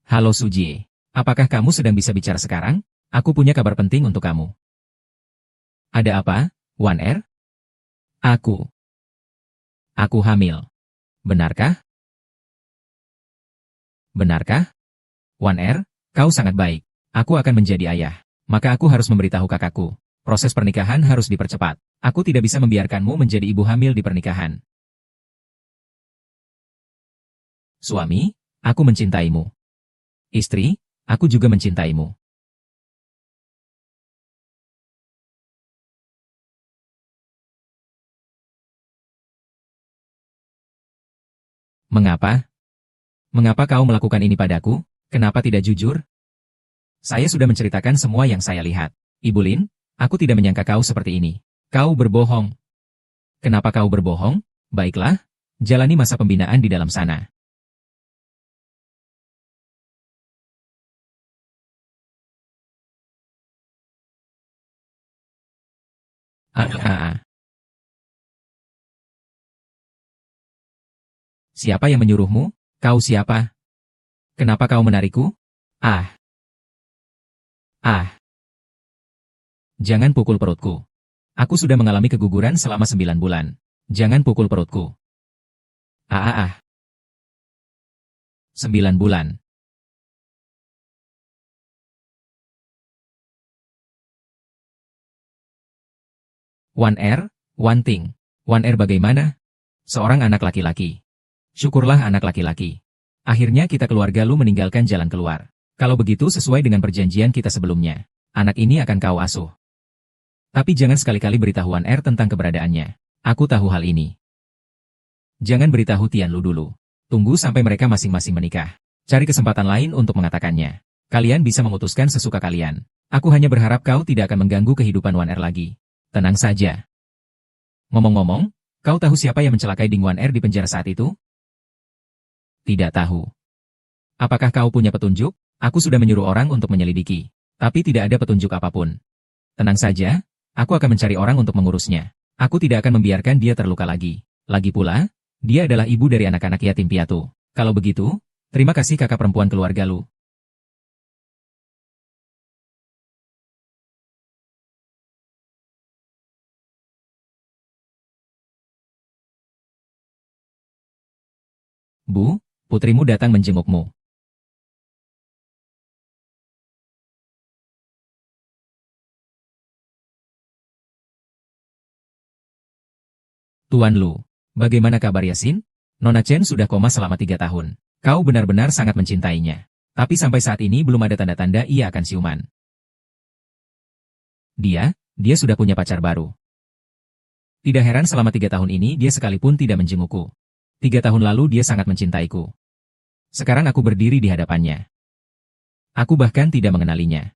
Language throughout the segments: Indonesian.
Halo Suji, apakah kamu sedang bisa bicara sekarang? Aku punya kabar penting untuk kamu. Ada apa, Wan Er? Aku hamil. Benarkah? Benarkah? Wan Er, kau sangat baik. Aku akan menjadi ayah. Maka aku harus memberitahu kakakku. Proses pernikahan harus dipercepat. Aku tidak bisa membiarkanmu menjadi ibu hamil di pernikahan. Suami, aku mencintaimu. Istri, aku juga mencintaimu. Mengapa? Mengapa kau melakukan ini padaku? Kenapa tidak jujur? Saya sudah menceritakan semua yang saya lihat. Ibu Lin, aku tidak menyangka kau seperti ini. Kau berbohong. Kenapa kau berbohong? Baiklah, jalani masa pembinaan di dalam sana. Siapa yang menyuruhmu? Kau siapa? Kenapa kau menarikku? Ah, ah, jangan pukul perutku. Aku sudah mengalami keguguran selama 9 bulan. Jangan pukul perutku. 9 bulan. Wan Er, Wan Ting. Wan Er bagaimana? Seorang anak laki-laki. Syukurlah anak laki-laki. Akhirnya kita keluarga lu meninggalkan jalan keluar. Kalau begitu sesuai dengan perjanjian kita sebelumnya. Anak ini akan kau asuh. Tapi jangan sekali-kali beritahu Wan Er tentang keberadaannya. Aku tahu hal ini. Jangan beritahu Tian Lu dulu. Tunggu sampai mereka masing-masing menikah. Cari kesempatan lain untuk mengatakannya. Kalian bisa memutuskan sesuka kalian. Aku hanya berharap kau tidak akan mengganggu kehidupan Wan Er lagi. Tenang saja. Ngomong-ngomong, kau tahu siapa yang mencelakai Ding Wan Er di penjara saat itu? Tidak tahu. Apakah kau punya petunjuk? Aku sudah menyuruh orang untuk menyelidiki. Tapi tidak ada petunjuk apapun. Tenang saja, aku akan mencari orang untuk mengurusnya. Aku tidak akan membiarkan dia terluka lagi. Lagi pula, dia adalah ibu dari anak-anak yatim piatu. Kalau begitu, terima kasih kakak perempuan keluarga lu. Bu, putrimu datang menjengukmu. Tuan Lu, bagaimana kabar Yasin? Nona Chen sudah koma selama 3 tahun. Kau benar-benar sangat mencintainya. Tapi sampai saat ini belum ada tanda-tanda ia akan siuman. Dia sudah punya pacar baru. Tidak heran selama 3 tahun ini dia sekalipun tidak menjengukku. 3 tahun lalu dia sangat mencintaiku. Sekarang aku berdiri di hadapannya. Aku bahkan tidak mengenalinya.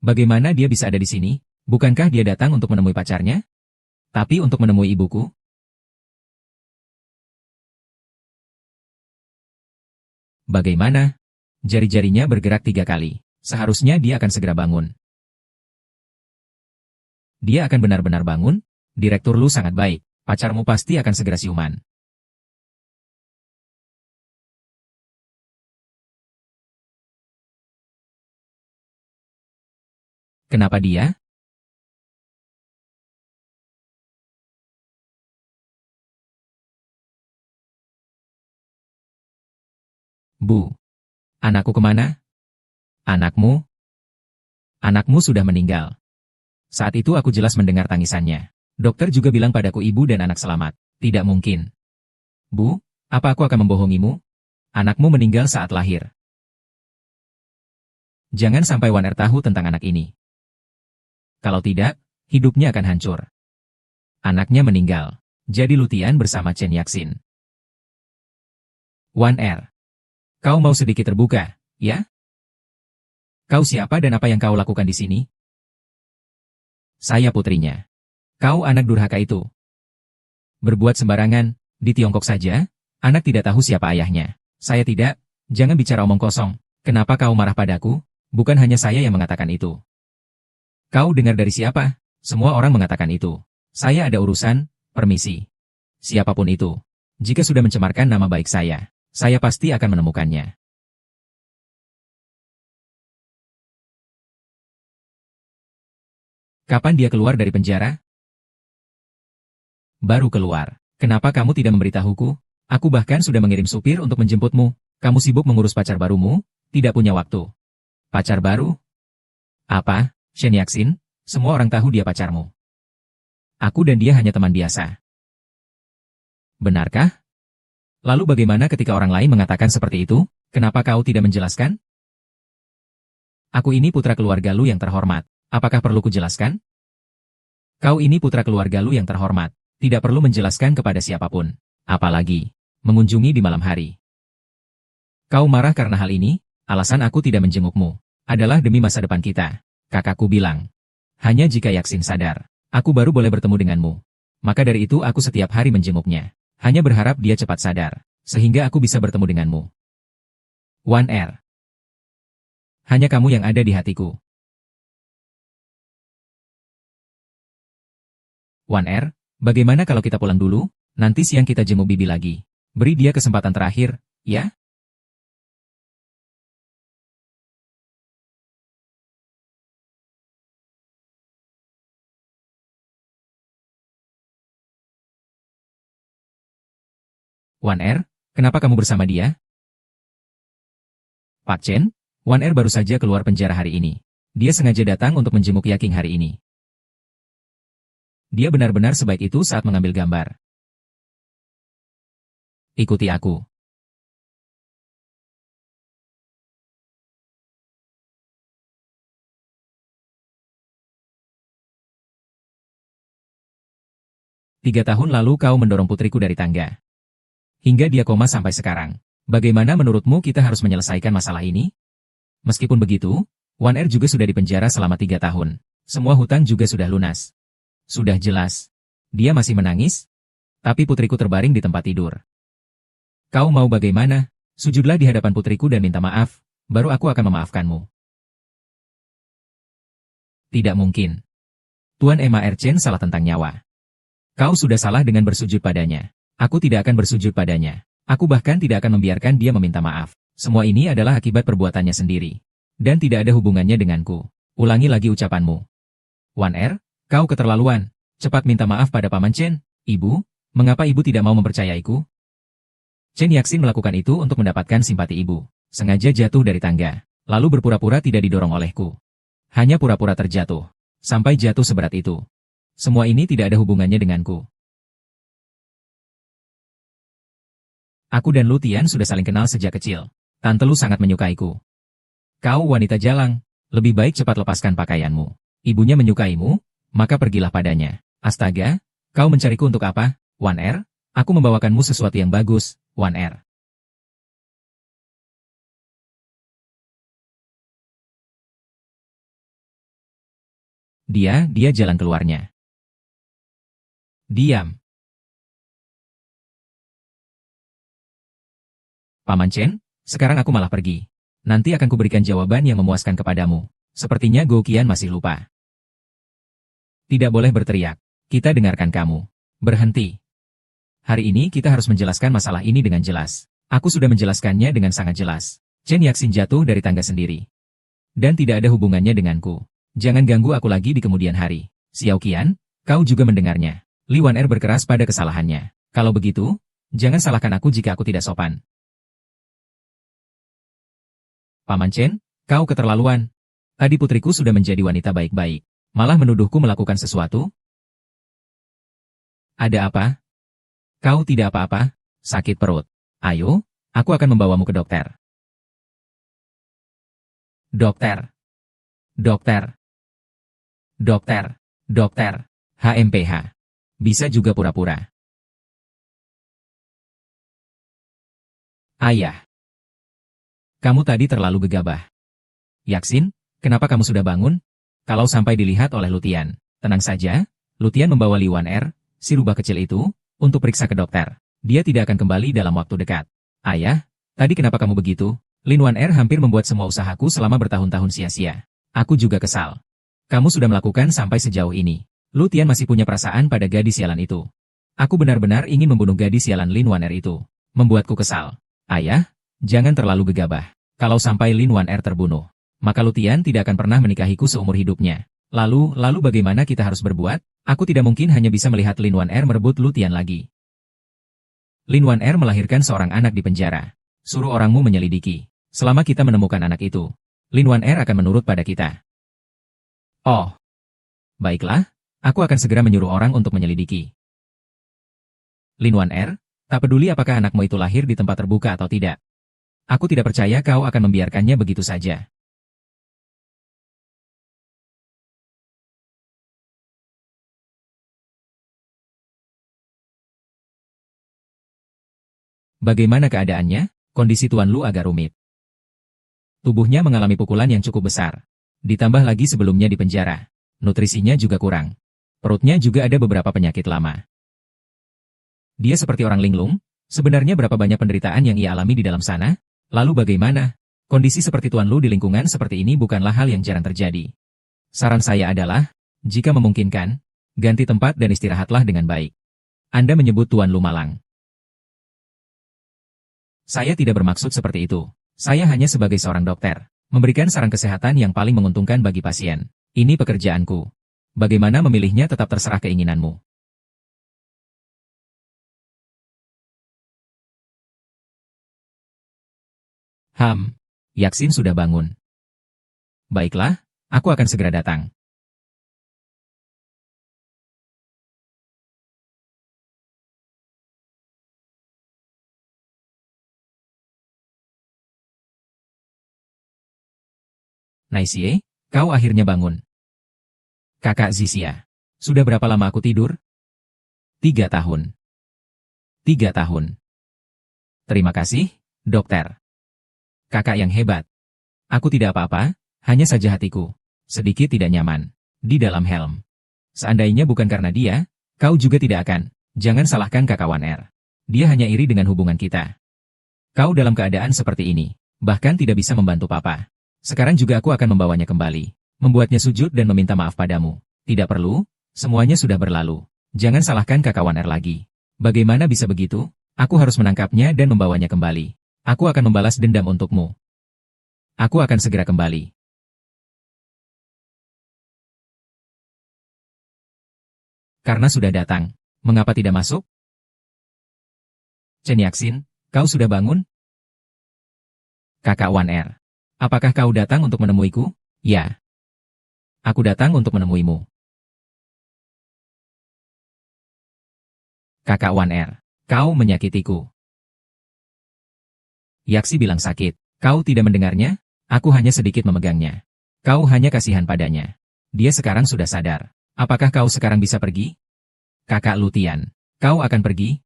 Bagaimana dia bisa ada di sini? Bukankah dia datang untuk menemui pacarnya? Tapi untuk menemui ibuku? Bagaimana? Jari-jarinya bergerak 3 kali. Seharusnya dia akan segera bangun. Dia akan benar-benar bangun? Direktur lu sangat baik. Pacarmu pasti akan segera siuman. Kenapa dia? Bu. Anakku kemana? Anakmu? Anakmu sudah meninggal. Saat itu aku jelas mendengar tangisannya. Dokter juga bilang padaku ibu dan anak selamat. Tidak mungkin. Bu, apa aku akan membohongimu? Anakmu meninggal saat lahir. Jangan sampai Wan Er tahu tentang anak ini. Kalau tidak, hidupnya akan hancur. Anaknya meninggal. Jadi Lutian bersama Chen Yaxin. Wan Er. Kau mau sedikit terbuka, ya? Kau siapa dan apa yang kau lakukan di sini? Saya putrinya. Kau anak durhaka itu. Berbuat sembarangan, di Tiongkok saja, anak tidak tahu siapa ayahnya. Saya tidak, jangan bicara omong kosong. Kenapa kau marah padaku? Bukan hanya saya yang mengatakan itu. Kau dengar dari siapa? Semua orang mengatakan itu. Saya ada urusan, permisi. Siapapun itu. Jika sudah mencemarkan nama baik saya pasti akan menemukannya. Kapan dia keluar dari penjara? Baru keluar. Kenapa kamu tidak memberitahuku? Aku bahkan sudah mengirim supir untuk menjemputmu. Kamu sibuk mengurus pacar barumu, tidak punya waktu. Pacar baru? Apa, Shen Yaxin? Semua orang tahu dia pacarmu. Aku dan dia hanya teman biasa. Benarkah? Lalu bagaimana ketika orang lain mengatakan seperti itu? Kenapa kau tidak menjelaskan? Aku ini putra keluarga lu yang terhormat. Apakah perlu kujelaskan? Kau ini putra keluarga lu yang terhormat. Tidak perlu menjelaskan kepada siapapun. Apalagi mengunjungi di malam hari. Kau marah karena hal ini? Alasan aku tidak menjengukmu adalah demi masa depan kita. Kakakku bilang. Hanya jika Yaxin sadar, aku baru boleh bertemu denganmu. Maka dari itu aku setiap hari menjenguknya. Hanya berharap dia cepat sadar, sehingga aku bisa bertemu denganmu. 1R. Hanya kamu yang ada di hatiku. 1R, bagaimana kalau kita pulang dulu? Nanti siang kita jenguk Bibi lagi. Beri dia kesempatan terakhir, ya? Wan Er, kenapa kamu bersama dia? Pak Chen, Wan Er baru saja keluar penjara hari ini. Dia sengaja datang untuk menjenguk Yaking hari ini. Dia benar-benar sebaik itu saat mengambil gambar. Ikuti aku. Tiga tahun lalu kau mendorong putriku dari tangga. Hingga dia koma sampai sekarang. Bagaimana menurutmu kita harus menyelesaikan masalah ini? Meskipun begitu, Wan Er juga sudah dipenjara selama 3 tahun. Semua hutang juga sudah lunas. Sudah jelas. Dia masih menangis, tapi putriku terbaring di tempat tidur. Kau mau bagaimana? Sujudlah di hadapan putriku dan minta maaf, baru aku akan memaafkanmu. Tidak mungkin. Tuan Emma Erchen salah tentang nyawa. Kau sudah salah dengan bersujud padanya. Aku tidak akan bersujud padanya. Aku bahkan tidak akan membiarkan dia meminta maaf. Semua ini adalah akibat perbuatannya sendiri. Dan tidak ada hubungannya denganku. Ulangi lagi ucapanmu. Wan Er, kau keterlaluan. Cepat minta maaf pada Paman Chen. Ibu, mengapa ibu tidak mau mempercayaiku? Chen Yaxin melakukan itu untuk mendapatkan simpati ibu. Sengaja jatuh dari tangga. Lalu berpura-pura tidak didorong olehku. Hanya pura-pura terjatuh. Sampai jatuh seberat itu. Semua ini tidak ada hubungannya denganku. Aku dan Lu Tian sudah saling kenal sejak kecil. Tante Lu sangat menyukaiku. Kau wanita jalang, lebih baik cepat lepaskan pakaianmu. Ibunya menyukaimu, maka pergilah padanya. Astaga, kau mencariku untuk apa, Wan Er? Aku membawakanmu sesuatu yang bagus, Wan Er. Dia jalan keluarnya. Diam. Paman Chen, sekarang aku malah pergi. Nanti akan kuberikan jawaban yang memuaskan kepadamu. Sepertinya Gou Qian masih lupa. Tidak boleh berteriak. Kita dengarkan kamu. Berhenti. Hari ini kita harus menjelaskan masalah ini dengan jelas. Aku sudah menjelaskannya dengan sangat jelas. Chen Yaxin jatuh dari tangga sendiri. Dan tidak ada hubungannya denganku. Jangan ganggu aku lagi di kemudian hari. Xiao Qian, kau juga mendengarnya. Li Wan Er berkeras pada kesalahannya. Kalau begitu, jangan salahkan aku jika aku tidak sopan. Paman Chen, kau keterlaluan. Tadi putriku sudah menjadi wanita baik-baik. Malah menuduhku melakukan sesuatu? Ada apa? Kau tidak apa-apa? Sakit perut. Ayo, aku akan membawamu ke dokter. Dokter. Dokter. Dokter. Dokter. HMPH. Bisa juga pura-pura. Ayah. Kamu tadi terlalu gegabah. Yaxin, kenapa kamu sudah bangun? Kalau sampai dilihat oleh Lutian, tenang saja, Lutian membawa Li Wan Er, si rubah kecil itu, untuk periksa ke dokter. Dia tidak akan kembali dalam waktu dekat. Ayah, tadi kenapa kamu begitu? Lin Wan Er hampir membuat semua usahaku selama bertahun-tahun sia-sia. Aku juga kesal. Kamu sudah melakukan sampai sejauh ini. Lu Tian masih punya perasaan pada gadis sialan itu. Aku benar-benar ingin membunuh gadis sialan Lin Wan Er itu. Membuatku kesal. Ayah, jangan terlalu gegabah. Kalau sampai Lin Wan Er terbunuh, maka Lu Tian tidak akan pernah menikahiku seumur hidupnya. Lalu bagaimana kita harus berbuat? Aku tidak mungkin hanya bisa melihat Lin Wan Er merebut Lu Tian lagi. Lin Wan Er melahirkan seorang anak di penjara. Suruh orangmu menyelidiki. Selama kita menemukan anak itu, Lin Wan Er akan menurut pada kita. Oh, baiklah, aku akan segera menyuruh orang untuk menyelidiki. Lin Wan Er, tak peduli apakah anakmu itu lahir di tempat terbuka atau tidak. Aku tidak percaya kau akan membiarkannya begitu saja. Bagaimana keadaannya? Kondisi Tuan Lu agak rumit. Tubuhnya mengalami pukulan yang cukup besar. Ditambah lagi sebelumnya di penjara. Nutrisinya juga kurang. Perutnya juga ada beberapa penyakit lama. Dia seperti orang linglung. Sebenarnya berapa banyak penderitaan yang ia alami di dalam sana? Lalu bagaimana? Kondisi seperti Tuan Lu di lingkungan seperti ini bukanlah hal yang jarang terjadi. Saran saya adalah, jika memungkinkan, ganti tempat dan istirahatlah dengan baik. Anda menyebut Tuan Lu malang. Saya tidak bermaksud seperti itu. Saya hanya sebagai seorang dokter, memberikan saran kesehatan yang paling menguntungkan bagi pasien. Ini pekerjaanku. Bagaimana memilihnya tetap terserah keinginanmu. Yaksin sudah bangun. Baiklah, aku akan segera datang. Naisie, kau akhirnya bangun. Kakak Zisia. Sudah berapa lama aku tidur? 3 tahun. 3 tahun. Terima kasih, dokter. Kakak yang hebat. Aku tidak apa-apa, hanya saja hatiku sedikit tidak nyaman di dalam helm. Seandainya bukan karena dia, kau juga tidak akan. Jangan salahkan kakak Wan Er. Dia hanya iri dengan hubungan kita. Kau dalam keadaan seperti ini, bahkan tidak bisa membantu papa. Sekarang juga aku akan membawanya kembali, membuatnya sujud dan meminta maaf padamu. Tidak perlu, semuanya sudah berlalu. Jangan salahkan kakak Wan Er lagi. Bagaimana bisa begitu? Aku harus menangkapnya dan membawanya kembali. Aku akan membalas dendam untukmu. Aku akan segera kembali. Karena sudah datang, mengapa tidak masuk? Chen Yaxin, kau sudah bangun? Kakak Wan Er. Apakah kau datang untuk menemuiku? Ya. Aku datang untuk menemuimu. Kakak Wan Er, kau menyakitiku. Yaksi bilang sakit. Kau tidak mendengarnya? Aku hanya sedikit memegangnya. Kau hanya kasihan padanya. Dia sekarang sudah sadar. Apakah kau sekarang bisa pergi? Kakak Lu Tian, kau akan pergi?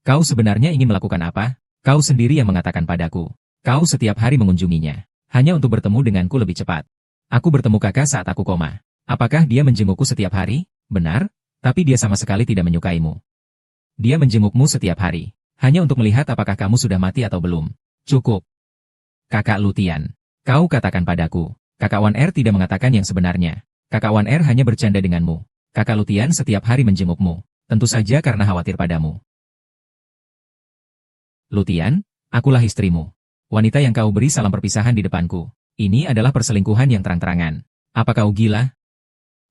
Kau sebenarnya ingin melakukan apa? Kau sendiri yang mengatakan padaku. Kau setiap hari mengunjunginya. Hanya untuk bertemu denganku lebih cepat. Aku bertemu kakak saat aku koma. Apakah dia menjengukku setiap hari? Benar, tapi dia sama sekali tidak menyukaimu. Dia menjengukmu setiap hari. Hanya untuk melihat apakah kamu sudah mati atau belum. Cukup. Kakak Lu Tian, kau katakan padaku. Kakak Wan Er tidak mengatakan yang sebenarnya. Kakak Wan Er hanya bercanda denganmu. Kakak Lu Tian setiap hari menjengukmu. Tentu saja karena khawatir padamu. Lu Tian, akulah istrimu. Wanita yang kau beri salam perpisahan di depanku. Ini adalah perselingkuhan yang terang-terangan. Apa kau gila?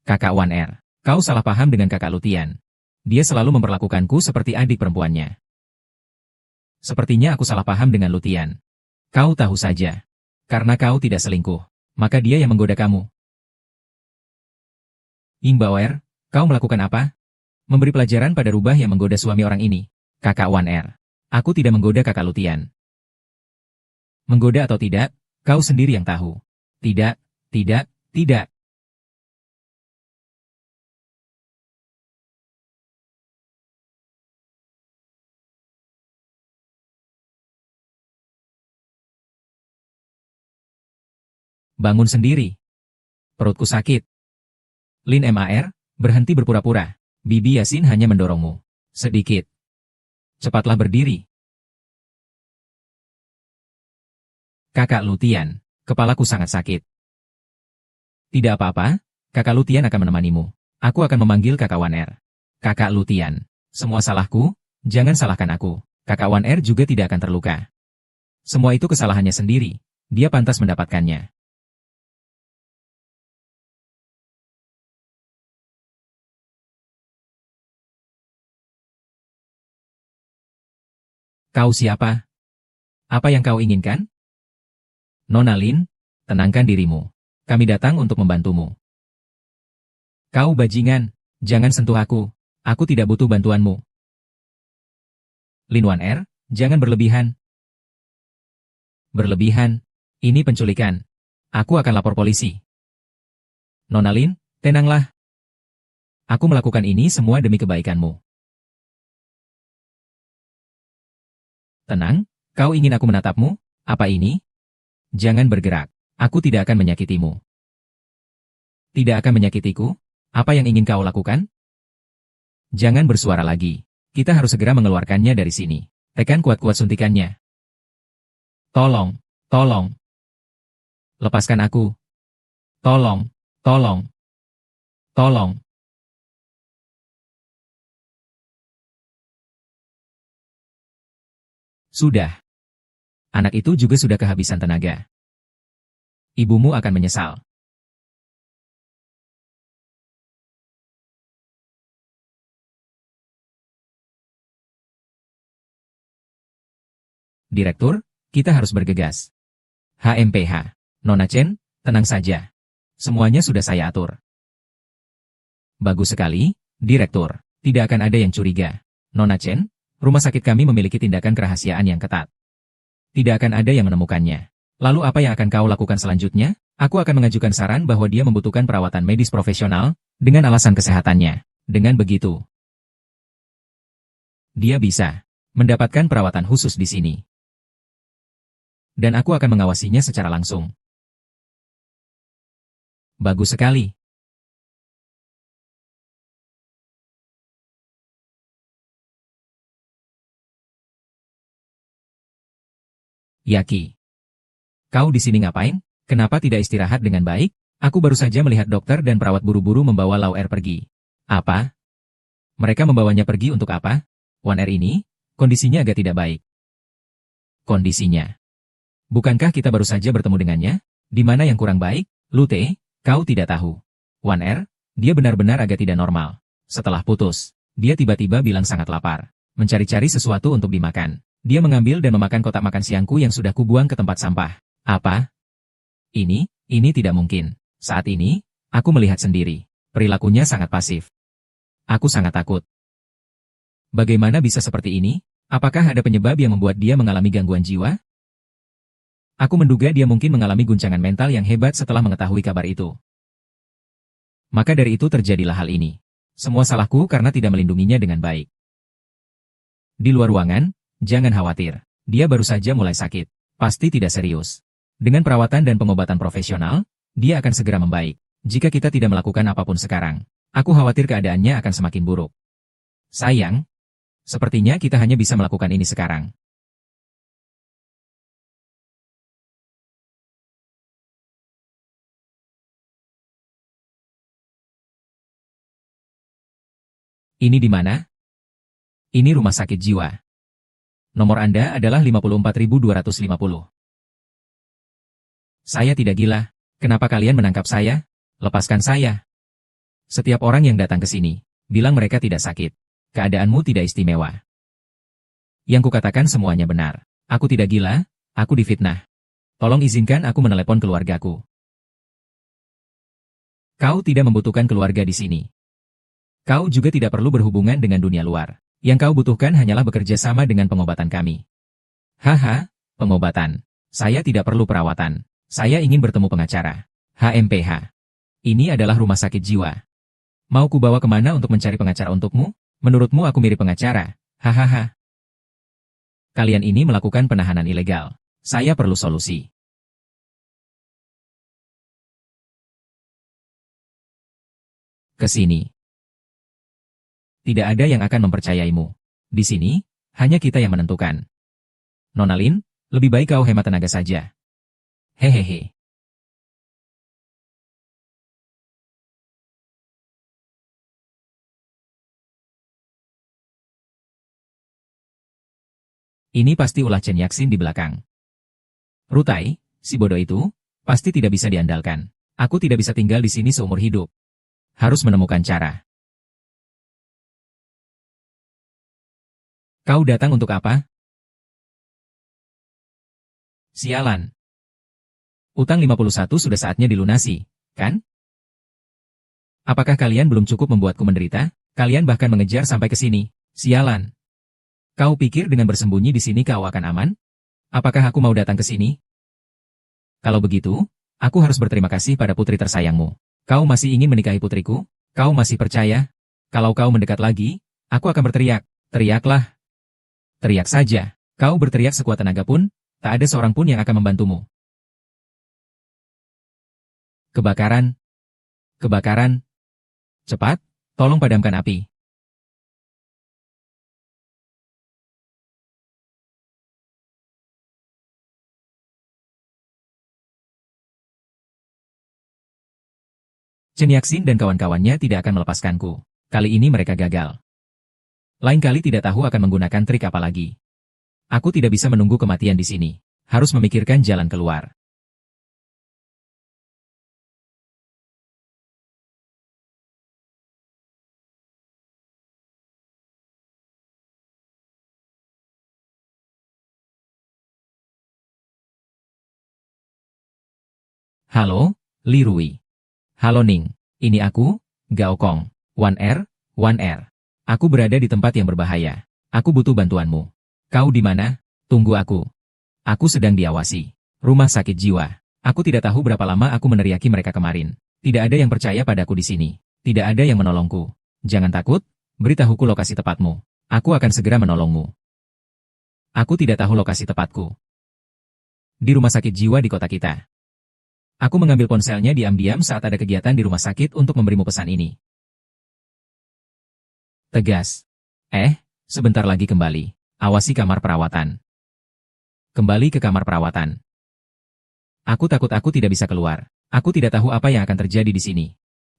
Kakak Wan Er, kau salah paham dengan kakak Lu Tian. Dia selalu memperlakukanku seperti adik perempuannya. Sepertinya aku salah paham dengan Lu Tian. Kau tahu saja. Karena kau tidak selingkuh, maka dia yang menggoda kamu. Ying Baoer, kau melakukan apa? Memberi pelajaran pada rubah yang menggoda suami orang ini. Kakak Wan Er. Aku tidak menggoda kakak Lu Tian. Menggoda atau tidak, kau sendiri yang tahu. Tidak, tidak, tidak. Bangun sendiri. Perutku sakit. Lin Mar, berhenti berpura-pura. Bibi Yasin hanya mendorongmu. Sedikit. Cepatlah berdiri. Kakak Lu Tian, kepalaku sangat sakit. Tidak apa-apa, Kakak Lutian akan menemanimu. Aku akan memanggil Kakak Wan Er. Kakak Lutian. Semua salahku, jangan salahkan aku. Kakak Wan Er juga tidak akan terluka. Semua itu kesalahannya sendiri. Dia pantas mendapatkannya. Kau siapa? Apa yang kau inginkan? Nona Lin, tenangkan dirimu. Kami datang untuk membantumu. Kau bajingan, jangan sentuh aku. Aku tidak butuh bantuanmu. Lin Wan Er, jangan berlebihan. Berlebihan? Ini penculikan. Aku akan lapor polisi. Nona Lin, tenanglah. Aku melakukan ini semua demi kebaikanmu. Tenang, kau ingin aku menatapmu? Apa ini? Jangan bergerak. Aku tidak akan menyakitimu. Tidak akan menyakitiku? Apa yang ingin kau lakukan? Jangan bersuara lagi. Kita harus segera mengeluarkannya dari sini. Tekan kuat-kuat suntikannya. Tolong, tolong. Lepaskan aku. Tolong, tolong, tolong. Sudah. Anak itu juga sudah kehabisan tenaga. Ibumu akan menyesal. Direktur, kita harus bergegas. HMPH. Nona Chen, tenang saja. Semuanya sudah saya atur. Bagus sekali, Direktur. Tidak akan ada yang curiga. Nona Chen, rumah sakit kami memiliki tindakan kerahasiaan yang ketat. Tidak akan ada yang menemukannya. Lalu apa yang akan kau lakukan selanjutnya? Aku akan mengajukan saran bahwa dia membutuhkan perawatan medis profesional, dengan alasan kesehatannya. Dengan begitu, dia bisa mendapatkan perawatan khusus di sini. Dan aku akan mengawasinya secara langsung. Bagus sekali. Yaki. Kau di sini ngapain? Kenapa tidak istirahat dengan baik? Aku baru saja melihat dokter dan perawat buru-buru membawa Lau Er pergi. Apa? Mereka membawanya pergi untuk apa? Wan Er ini, kondisinya agak tidak baik. Kondisinya. Bukankah kita baru saja bertemu dengannya? Di mana yang kurang baik? Lute, kau tidak tahu. Wan Er, dia benar-benar agak tidak normal. Setelah putus, dia tiba-tiba bilang sangat lapar. Mencari-cari sesuatu untuk dimakan. Dia mengambil dan memakan kotak makan siangku yang sudah kubuang ke tempat sampah. Apa? Ini tidak mungkin. Saat ini, aku melihat sendiri. Perilakunya sangat pasif. Aku sangat takut. Bagaimana bisa seperti ini? Apakah ada penyebab yang membuat dia mengalami gangguan jiwa? Aku menduga dia mungkin mengalami guncangan mental yang hebat setelah mengetahui kabar itu. Maka dari itu terjadilah hal ini. Semua salahku karena tidak melindunginya dengan baik. Di luar ruangan, jangan khawatir. Dia baru saja mulai sakit. Pasti tidak serius. Dengan perawatan dan pengobatan profesional, dia akan segera membaik. Jika kita tidak melakukan apapun sekarang, aku khawatir keadaannya akan semakin buruk. Sayang, sepertinya kita hanya bisa melakukan ini sekarang. Ini di mana? Ini rumah sakit jiwa. Nomor Anda adalah 54.250. Saya tidak gila. Kenapa kalian menangkap saya? Lepaskan saya. Setiap orang yang datang ke sini, bilang mereka tidak sakit. Keadaanmu tidak istimewa. Yang kukatakan semuanya benar. Aku tidak gila, aku difitnah. Tolong izinkan aku menelepon keluargaku. Kau tidak membutuhkan keluarga di sini. Kau juga tidak perlu berhubungan dengan dunia luar. Yang kau butuhkan hanyalah bekerja sama dengan pengobatan kami. Haha, pengobatan. Saya tidak perlu perawatan. Saya ingin bertemu pengacara. HMPH. Ini adalah rumah sakit jiwa. Mau kubawa kemana untuk mencari pengacara untukmu? Menurutmu aku mirip pengacara? Hahaha. Kalian ini melakukan penahanan ilegal. Saya perlu solusi. Ke sini. Tidak ada yang akan mempercayaimu. Di sini, hanya kita yang menentukan. Nona Lin, lebih baik kau hemat tenaga saja. Hehehe. Ini pasti ulah Chen Yaxin di belakang. Rutai, si bodoh itu, pasti tidak bisa diandalkan. Aku tidak bisa tinggal di sini seumur hidup. Harus menemukan cara. Kau datang untuk apa? Sialan. Utang 51 sudah saatnya dilunasi, kan? Apakah kalian belum cukup membuatku menderita? Kalian bahkan mengejar sampai ke sini. Sialan. Kau pikir dengan bersembunyi di sini kau akan aman? Apakah aku mau datang ke sini? Kalau begitu, aku harus berterima kasih pada putri tersayangmu. Kau masih ingin menikahi putriku? Kau masih percaya? Kalau kau mendekat lagi, aku akan berteriak. Teriaklah. Teriak saja. Kau berteriak sekuat tenaga pun, tak ada seorang pun yang akan membantumu. Kebakaran. Kebakaran. Cepat, tolong padamkan api. Chen Yaxin dan kawan-kawannya tidak akan melepaskanku. Kali ini mereka gagal. Lain kali tidak tahu akan menggunakan trik apa lagi. Aku tidak bisa menunggu kematian di sini. Harus memikirkan jalan keluar. Halo, Li Rui. Halo Ning. Ini aku, Gao Kong. 1R, 1R. Aku berada di tempat yang berbahaya. Aku butuh bantuanmu. Kau di mana? Tunggu aku. Aku sedang diawasi. Rumah sakit jiwa. Aku tidak tahu berapa lama aku meneriaki mereka kemarin. Tidak ada yang percaya padaku di sini. Tidak ada yang menolongku. Jangan takut, beritahuku lokasi tepatmu. Aku akan segera menolongmu. Aku tidak tahu lokasi tepatku. Di rumah sakit jiwa di kota kita. Aku mengambil ponselnya diam-diam saat ada kegiatan di rumah sakit untuk memberimu pesan ini. Tegas. Sebentar lagi kembali. Awasi kamar perawatan. Kembali ke kamar perawatan. Aku takut aku tidak bisa keluar. Aku tidak tahu apa yang akan terjadi di sini.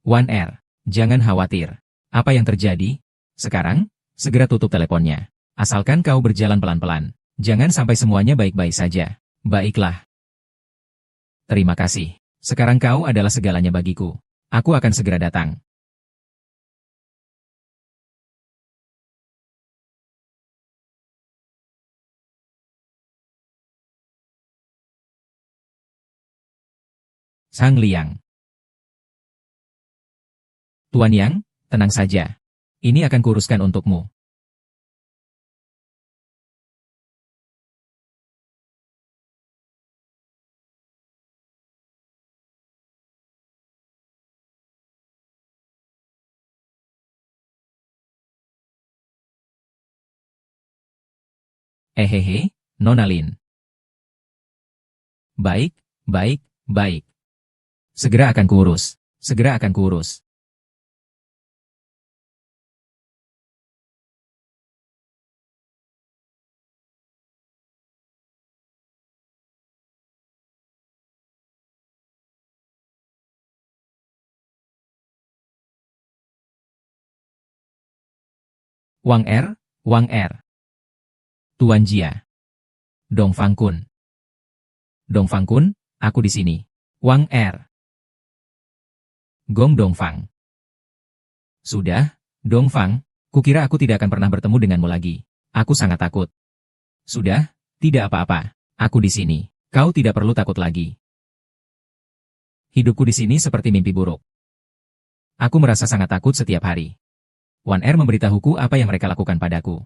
1R, jangan khawatir. Apa yang terjadi? Sekarang, segera tutup teleponnya. Asalkan kau berjalan pelan-pelan. Jangan sampai semuanya baik-baik saja. Baiklah. Terima kasih. Sekarang kau adalah segalanya bagiku. Aku akan segera datang. Sang Liang. Tuan Yang, tenang saja. Ini akan kuruskan untukmu. Nona Lin. Baik, baik, baik. Segera akan kurus. Segera akan kurus. Wang Er, Wang Er. Tuan Jia. Dong Fang Kun. Dong Fang Kun, aku di sini. Wang Er. Gong Dong Fang. Sudah, Dong Fang, kukira aku tidak akan pernah bertemu denganmu lagi. Aku sangat takut. Sudah, tidak apa-apa. Aku di sini. Kau tidak perlu takut lagi. Hidupku di sini seperti mimpi buruk. Aku merasa sangat takut setiap hari. 1R memberitahuku apa yang mereka lakukan padaku.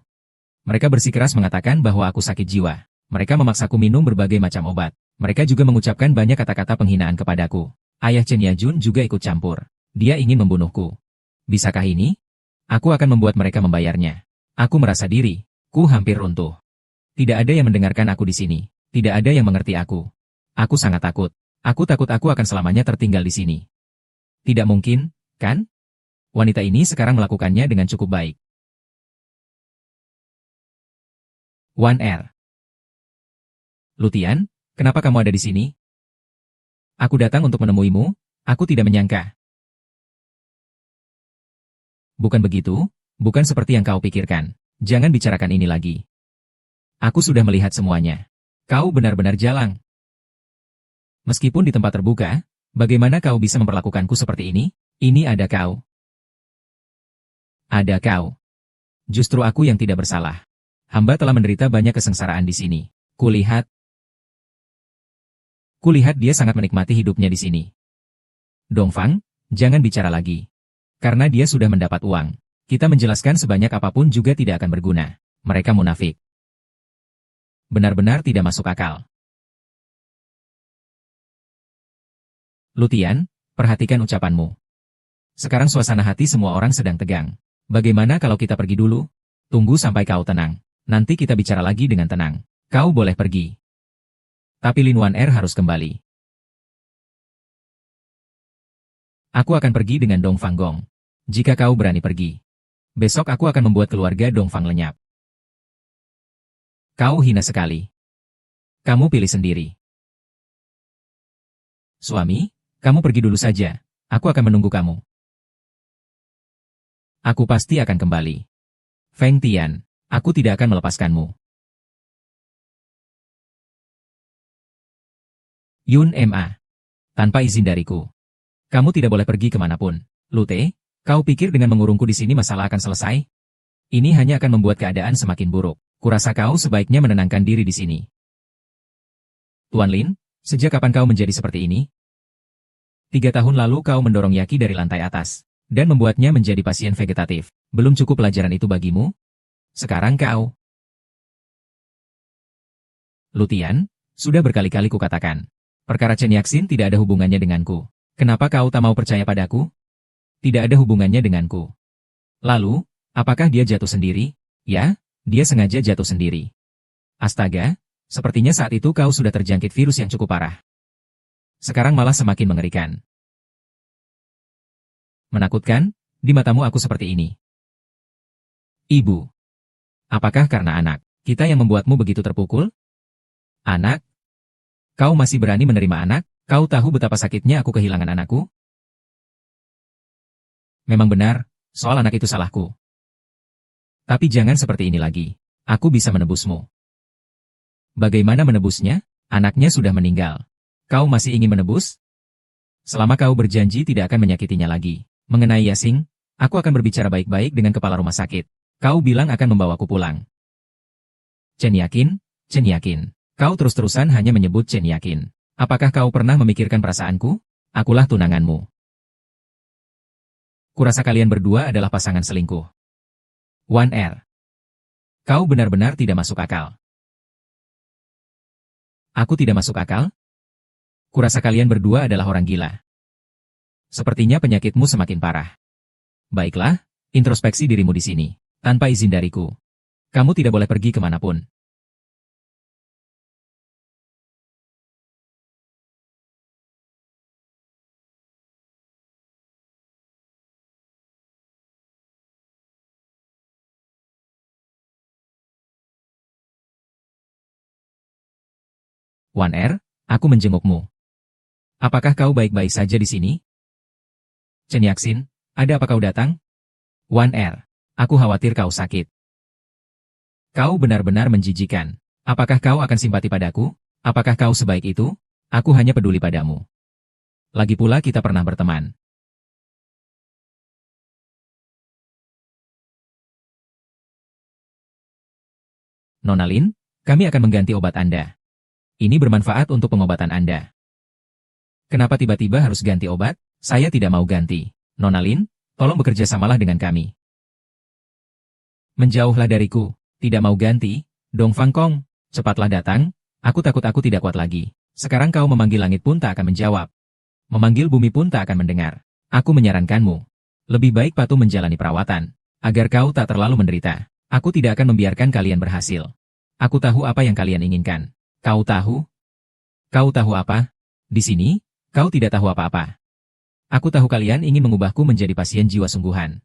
Mereka bersikeras mengatakan bahwa aku sakit jiwa. Mereka memaksaku minum berbagai macam obat. Mereka juga mengucapkan banyak kata-kata penghinaan kepadaku. Ayah Chen Yajun juga ikut campur. Dia ingin membunuhku. Bisakah ini? Aku akan membuat mereka membayarnya. Aku merasa diriku hampir runtuh. Tidak ada yang mendengarkan aku di sini. Tidak ada yang mengerti aku. Aku sangat takut. Aku takut aku akan selamanya tertinggal di sini. Tidak mungkin, kan? Wanita ini sekarang melakukannya dengan cukup baik. 1R. Lutian, kenapa kamu ada di sini? Aku datang untuk menemuimu, aku tidak menyangka. Bukan begitu, bukan seperti yang kau pikirkan. Jangan bicarakan ini lagi. Aku sudah melihat semuanya. Kau benar-benar jalang. Meskipun di tempat terbuka, bagaimana kau bisa memperlakukanku seperti ini? Ini ada kau. Ada kau. Justru aku yang tidak bersalah. Hamba telah menderita banyak kesengsaraan di sini. Kulihat dia sangat menikmati hidupnya di sini. Dongfang, jangan bicara lagi. Karena dia sudah mendapat uang. Kita menjelaskan sebanyak apapun juga tidak akan berguna. Mereka munafik. Benar-benar tidak masuk akal. Lutian, perhatikan ucapanmu. Sekarang suasana hati semua orang sedang tegang. Bagaimana kalau kita pergi dulu? Tunggu sampai kau tenang. Nanti kita bicara lagi dengan tenang. Kau boleh pergi. Tapi Lin Wan Er harus kembali. Aku akan pergi dengan Dong Fang Gong. Jika kau berani pergi. Besok aku akan membuat keluarga Dong Fang lenyap. Kau hina sekali. Kamu pilih sendiri. Suami, kamu pergi dulu saja. Aku akan menunggu kamu. Aku pasti akan kembali. Feng Tian, aku tidak akan melepaskanmu. Yun Ma. Tanpa izin dariku. Kamu tidak boleh pergi kemanapun. Lute, kau pikir dengan mengurungku di sini masalah akan selesai? Ini hanya akan membuat keadaan semakin buruk. Kurasa kau sebaiknya menenangkan diri di sini. Tuan Lin, sejak kapan kau menjadi seperti ini? 3 tahun lalu kau mendorong Yaki dari lantai atas, dan membuatnya menjadi pasien vegetatif. Belum cukup pelajaran itu bagimu? Sekarang kau. Lutian, sudah berkali-kali kukatakan. Perkara Chen Yaxin tidak ada hubungannya denganku. Kenapa kau tak mau percaya padaku? Tidak ada hubungannya denganku. Lalu, apakah dia jatuh sendiri? Ya, dia sengaja jatuh sendiri. Astaga, sepertinya saat itu kau sudah terjangkit virus yang cukup parah. Sekarang malah semakin mengerikan. Menakutkan, di matamu aku seperti ini. Ibu. Apakah karena anak kita yang membuatmu begitu terpukul? Anak? Kau masih berani menerima anak? Kau tahu betapa sakitnya aku kehilangan anakku? Memang benar, soal anak itu salahku. Tapi jangan seperti ini lagi. Aku bisa menebusmu. Bagaimana menebusnya? Anaknya sudah meninggal. Kau masih ingin menebus? Selama kau berjanji tidak akan menyakitinya lagi. Mengenai Yasing, aku akan berbicara baik-baik dengan kepala rumah sakit. Kau bilang akan membawaku pulang. Chen Yakin. Kau terus-terusan hanya menyebut Chen Yakin. Apakah kau pernah memikirkan perasaanku? Akulah tunanganmu. Kurasa kalian berdua adalah pasangan selingkuh. Wan Er. Kau benar-benar tidak masuk akal. Aku tidak masuk akal? Kurasa kalian berdua adalah orang gila. Sepertinya penyakitmu semakin parah. Baiklah, introspeksi dirimu di sini, tanpa izin dariku. Kamu tidak boleh pergi kemanapun. Wan Er, aku menjengukmu. Apakah kau baik-baik saja di sini? Chen Yaxin, ada apa kau datang? Wan Er, aku khawatir kau sakit. Kau benar-benar menjijikan. Apakah kau akan simpati padaku? Apakah kau sebaik itu? Aku hanya peduli padamu. Lagi pula kita pernah berteman. Nona Lin, kami akan mengganti obat Anda. Ini bermanfaat untuk pengobatan Anda. Kenapa tiba-tiba harus ganti obat? Saya tidak mau ganti. Nona Lin, tolong bekerja samalah dengan kami. Menjauhlah dariku. Tidak mau ganti. Dong Fang Kong, cepatlah datang. Aku takut aku tidak kuat lagi. Sekarang kau memanggil langit pun tak akan menjawab. Memanggil bumi pun tak akan mendengar. Aku menyarankanmu. Lebih baik patuh menjalani perawatan. Agar kau tak terlalu menderita. Aku tidak akan membiarkan kalian berhasil. Aku tahu apa yang kalian inginkan. Kau tahu? Kau tahu apa? Di sini, kau tidak tahu apa-apa. Aku tahu kalian ingin mengubahku menjadi pasien jiwa sungguhan.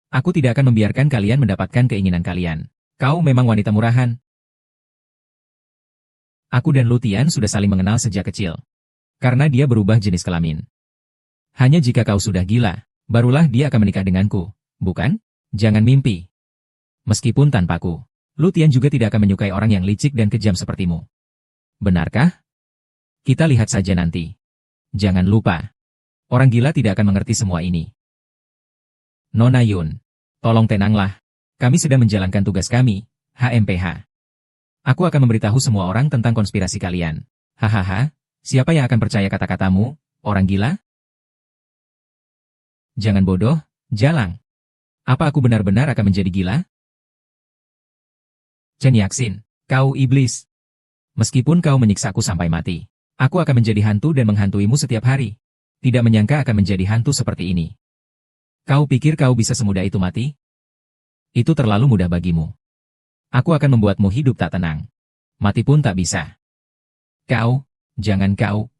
Aku tidak akan membiarkan kalian mendapatkan keinginan kalian. Kau memang wanita murahan. Aku dan Lutian sudah saling mengenal sejak kecil. Karena dia berubah jenis kelamin. Hanya jika kau sudah gila, barulah dia akan menikah denganku, bukan? Jangan mimpi. Meskipun tanpaku, Lu Tian juga tidak akan menyukai orang yang licik dan kejam sepertimu. Benarkah? Kita lihat saja nanti. Jangan lupa. Orang gila tidak akan mengerti semua ini. Nona Yun, tolong tenanglah. Kami sedang menjalankan tugas kami, HMPH. Aku akan memberitahu semua orang tentang konspirasi kalian. Hahaha, siapa yang akan percaya kata-katamu, orang gila? Jangan bodoh, jalang. Apa aku benar-benar akan menjadi gila? Chen Yaxin, kau iblis. Meskipun kau menyiksaku sampai mati, aku akan menjadi hantu dan menghantuimu setiap hari. Tidak menyangka akan menjadi hantu seperti ini. Kau pikir kau bisa semudah itu mati? Itu terlalu mudah bagimu. Aku akan membuatmu hidup tak tenang. Mati pun tak bisa. Kau, jangan kau.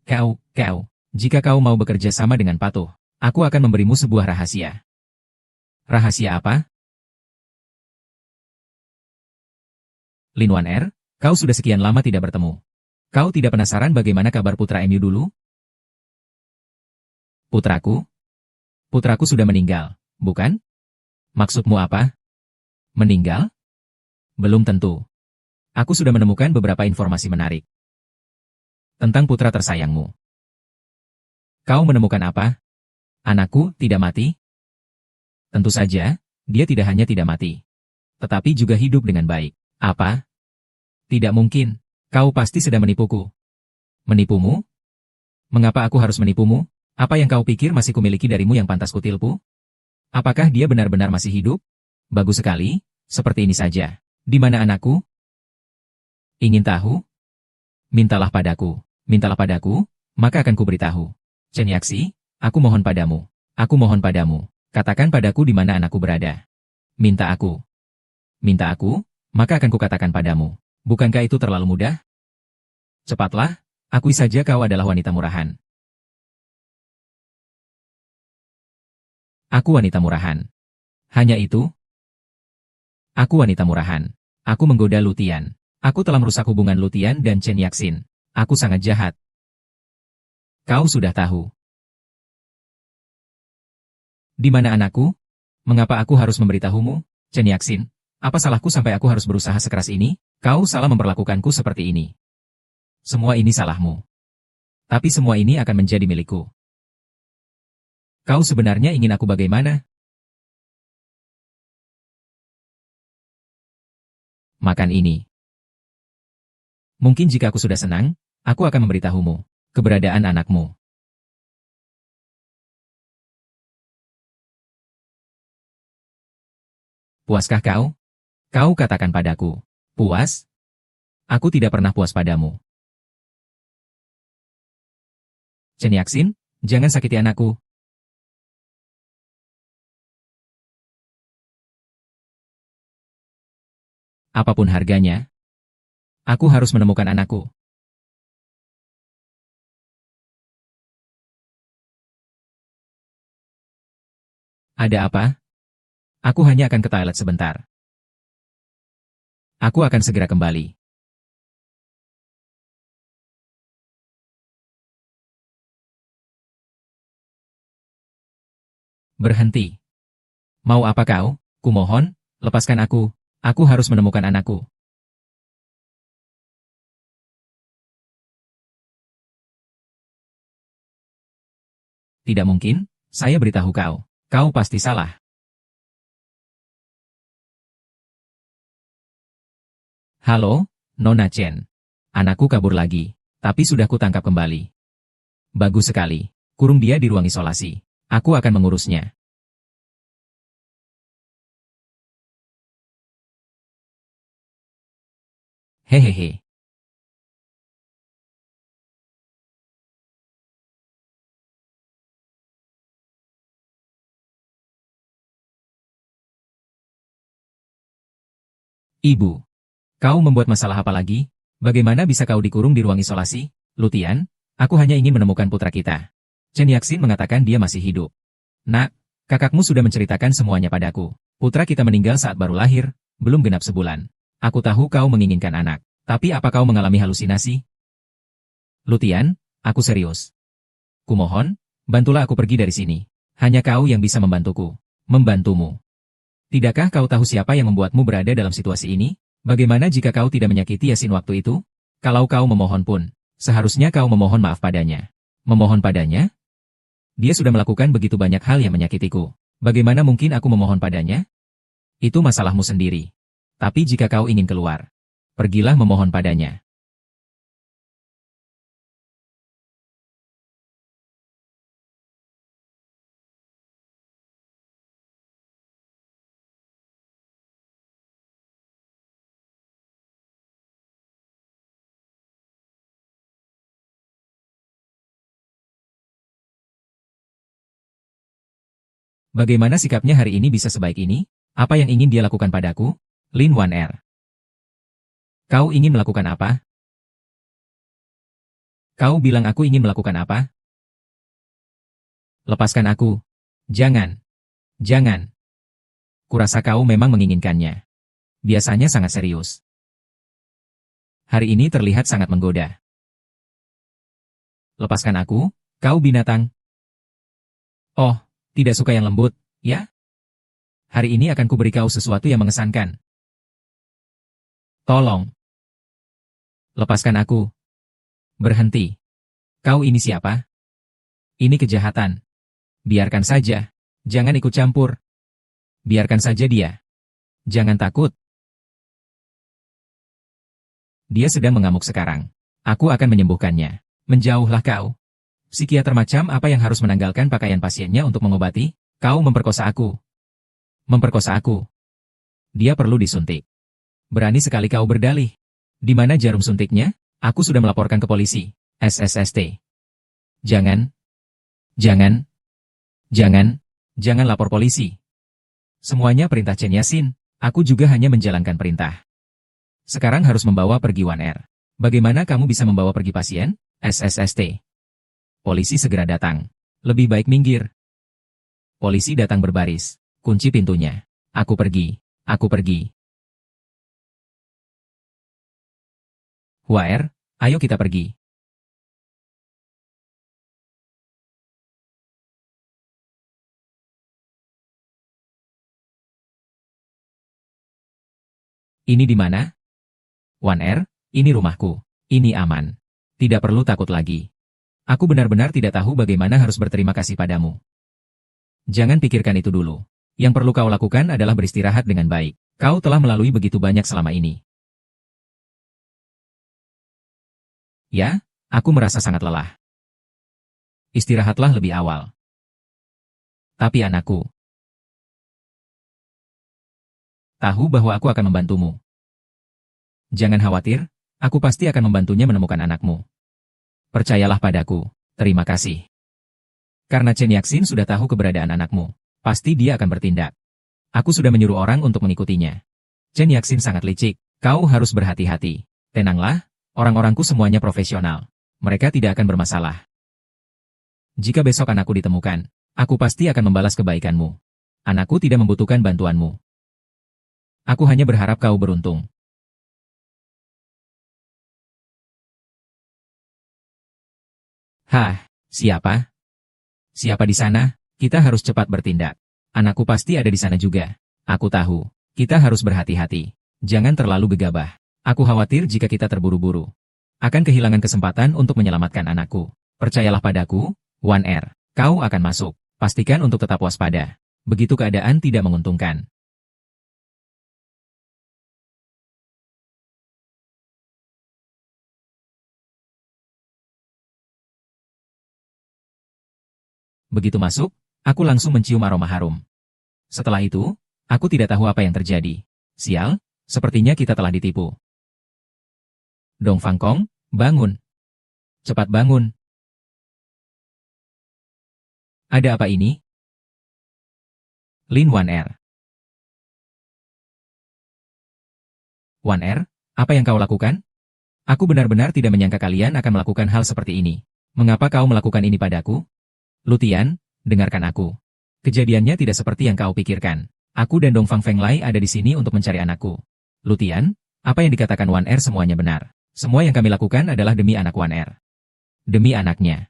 Jika kau mau bekerja sama dengan patuh, aku akan memberimu sebuah rahasia. Rahasia apa? Lin Wan Er, kau sudah sekian lama tidak bertemu. Kau tidak penasaran bagaimana kabar putra MU dulu? Putraku? Putraku sudah meninggal, bukan? Maksudmu apa? Meninggal? Belum tentu. Aku sudah menemukan beberapa informasi menarik. Tentang putra tersayangmu. Kau menemukan apa? Anakku tidak mati? Tentu saja, dia tidak hanya tidak mati, tetapi juga hidup dengan baik. Apa? Tidak mungkin. Kau pasti sedang menipuku. Menipumu? Mengapa aku harus menipumu? Apa yang kau pikir masih kumiliki darimu yang pantas kutilpu? Apakah dia benar-benar masih hidup? Bagus sekali, seperti ini saja. Di mana anakku? Ingin tahu? Mintalah padaku, maka akan kuberitahu. Chen Yaxi, aku mohon padamu, katakan padaku di mana anakku berada. Minta aku, maka akan kukatakan padamu. Bukankah itu terlalu mudah? Cepatlah, akui saja kau adalah wanita murahan. Aku wanita murahan. Hanya itu? Aku wanita murahan. Aku menggoda Lu Tian. Aku telah merusak hubungan Lu Tian dan Chen Yaxin. Aku sangat jahat. Kau sudah tahu. Di mana anakku? Mengapa aku harus memberitahumu? Chen Yaxin, apa salahku sampai aku harus berusaha sekeras ini? Kau salah memperlakukanku seperti ini. Semua ini salahmu. Tapi semua ini akan menjadi milikku. Kau sebenarnya ingin aku bagaimana? Makan ini. Mungkin jika aku sudah senang, aku akan memberitahumu keberadaan anakmu. Puaskah kau? Kau katakan padaku. Puas? Aku tidak pernah puas padamu. Chen Yaxin, jangan sakiti anakku. Apapun harganya, aku harus menemukan anakku. Ada apa? Aku hanya akan ke toilet sebentar. Aku akan segera kembali. Berhenti. Mau apa kau? Kumohon, lepaskan aku. Aku harus menemukan anakku. Tidak mungkin, saya beritahu kau. Kau pasti salah. Halo, Nona Chen. Anakku kabur lagi, tapi sudah kutangkap kembali. Bagus sekali. Kurung dia di ruang isolasi. Aku akan mengurusnya. Hehehe. Ibu, kau membuat masalah apa lagi? Bagaimana bisa kau dikurung di ruang isolasi? Lu Tian, aku hanya ingin menemukan putra kita. Chen Yaxin mengatakan dia masih hidup. Nak, kakakmu sudah menceritakan semuanya padaku. Putra kita meninggal saat baru lahir, belum genap sebulan. Aku tahu kau menginginkan anak, tapi apa kau mengalami halusinasi? Lu Tian, aku serius. Kumohon, bantulah aku pergi dari sini. Hanya kau yang bisa membantuku. Membantumu. Tidakkah kau tahu siapa yang membuatmu berada dalam situasi ini? Bagaimana jika kau tidak menyakiti Yasin waktu itu? Kalau kau memohon pun, seharusnya kau memohon maaf padanya. Memohon padanya? Dia sudah melakukan begitu banyak hal yang menyakitiku. Bagaimana mungkin aku memohon padanya? Itu masalahmu sendiri. Tapi jika kau ingin keluar, pergilah memohon padanya. Bagaimana sikapnya hari ini bisa sebaik ini? Apa yang ingin dia lakukan padaku? Lin Wan Er. Kau ingin melakukan apa? Kau bilang aku ingin melakukan apa? Lepaskan aku. Jangan. Jangan. Kurasa kau memang menginginkannya. Biasanya sangat serius. Hari ini terlihat sangat menggoda. Lepaskan aku, kau binatang. Oh, tidak suka yang lembut, ya? Hari ini akan kuberi kau sesuatu yang mengesankan. Tolong. Lepaskan aku. Berhenti. Kau ini siapa? Ini kejahatan. Biarkan saja. Jangan ikut campur. Biarkan saja dia. Jangan takut. Dia sedang mengamuk sekarang. Aku akan menyembuhkannya. Menjauhlah kau. Psikiater macam apa yang harus menanggalkan pakaian pasiennya untuk mengobati? Kau memperkosa aku. Memperkosa aku. Dia perlu disuntik. Berani sekali kau berdalih. Di mana jarum suntiknya? Aku sudah melaporkan ke polisi. SSST. Jangan. Jangan. Jangan. Jangan lapor polisi. Semuanya perintah Chen Yasin. Aku juga hanya menjalankan perintah. Sekarang harus membawa pergi Wan Er. Bagaimana kamu bisa membawa pergi pasien? SSST. Polisi segera datang. Lebih baik minggir. Polisi datang berbaris. Kunci pintunya. Aku pergi. Aku pergi. Hua Er, ayo kita pergi. Ini di mana? Wan Er, ini rumahku. Ini aman. Tidak perlu takut lagi. Aku benar-benar tidak tahu bagaimana harus berterima kasih padamu. Jangan pikirkan itu dulu. Yang perlu kau lakukan adalah beristirahat dengan baik. Kau telah melalui begitu banyak selama ini. Ya, aku merasa sangat lelah. Istirahatlah lebih awal. Tapi anakku, tahu bahwa aku akan membantumu. Jangan khawatir, aku pasti akan membantunya menemukan anakmu. Percayalah padaku, terima kasih. Karena Chen Yaxin sudah tahu keberadaan anakmu, pasti dia akan bertindak. Aku sudah menyuruh orang untuk mengikutinya. Chen Yaxin sangat licik, kau harus berhati-hati. Tenanglah, orang-orangku semuanya profesional. Mereka tidak akan bermasalah. Jika besok anakku ditemukan, aku pasti akan membalas kebaikanmu. Anakku tidak membutuhkan bantuanmu. Aku hanya berharap kau beruntung. Hah, siapa? Siapa di sana? Kita harus cepat bertindak. Anakku pasti ada di sana juga. Aku tahu. Kita harus berhati-hati. Jangan terlalu gegabah. Aku khawatir jika kita terburu-buru. Akan kehilangan kesempatan untuk menyelamatkan anakku. Percayalah padaku, Wan Er. Kau akan masuk. Pastikan untuk tetap waspada. Begitu keadaan tidak menguntungkan. Begitu masuk, aku langsung mencium aroma harum. Setelah itu, aku tidak tahu apa yang terjadi. Sial, sepertinya kita telah ditipu. Dong Fang Kong, bangun. Cepat bangun. Ada apa ini? Lin Wan Er. Wan Er, apa yang kau lakukan? Aku benar-benar tidak menyangka kalian akan melakukan hal seperti ini. Mengapa kau melakukan ini padaku? Lutian, dengarkan aku. Kejadiannya tidak seperti yang kau pikirkan. Aku dan Dongfang Feng Lai ada di sini untuk mencari anakku. Lutian, apa yang dikatakan Wan Er semuanya benar. Semua yang kami lakukan adalah demi anak Wan Er. Demi anaknya.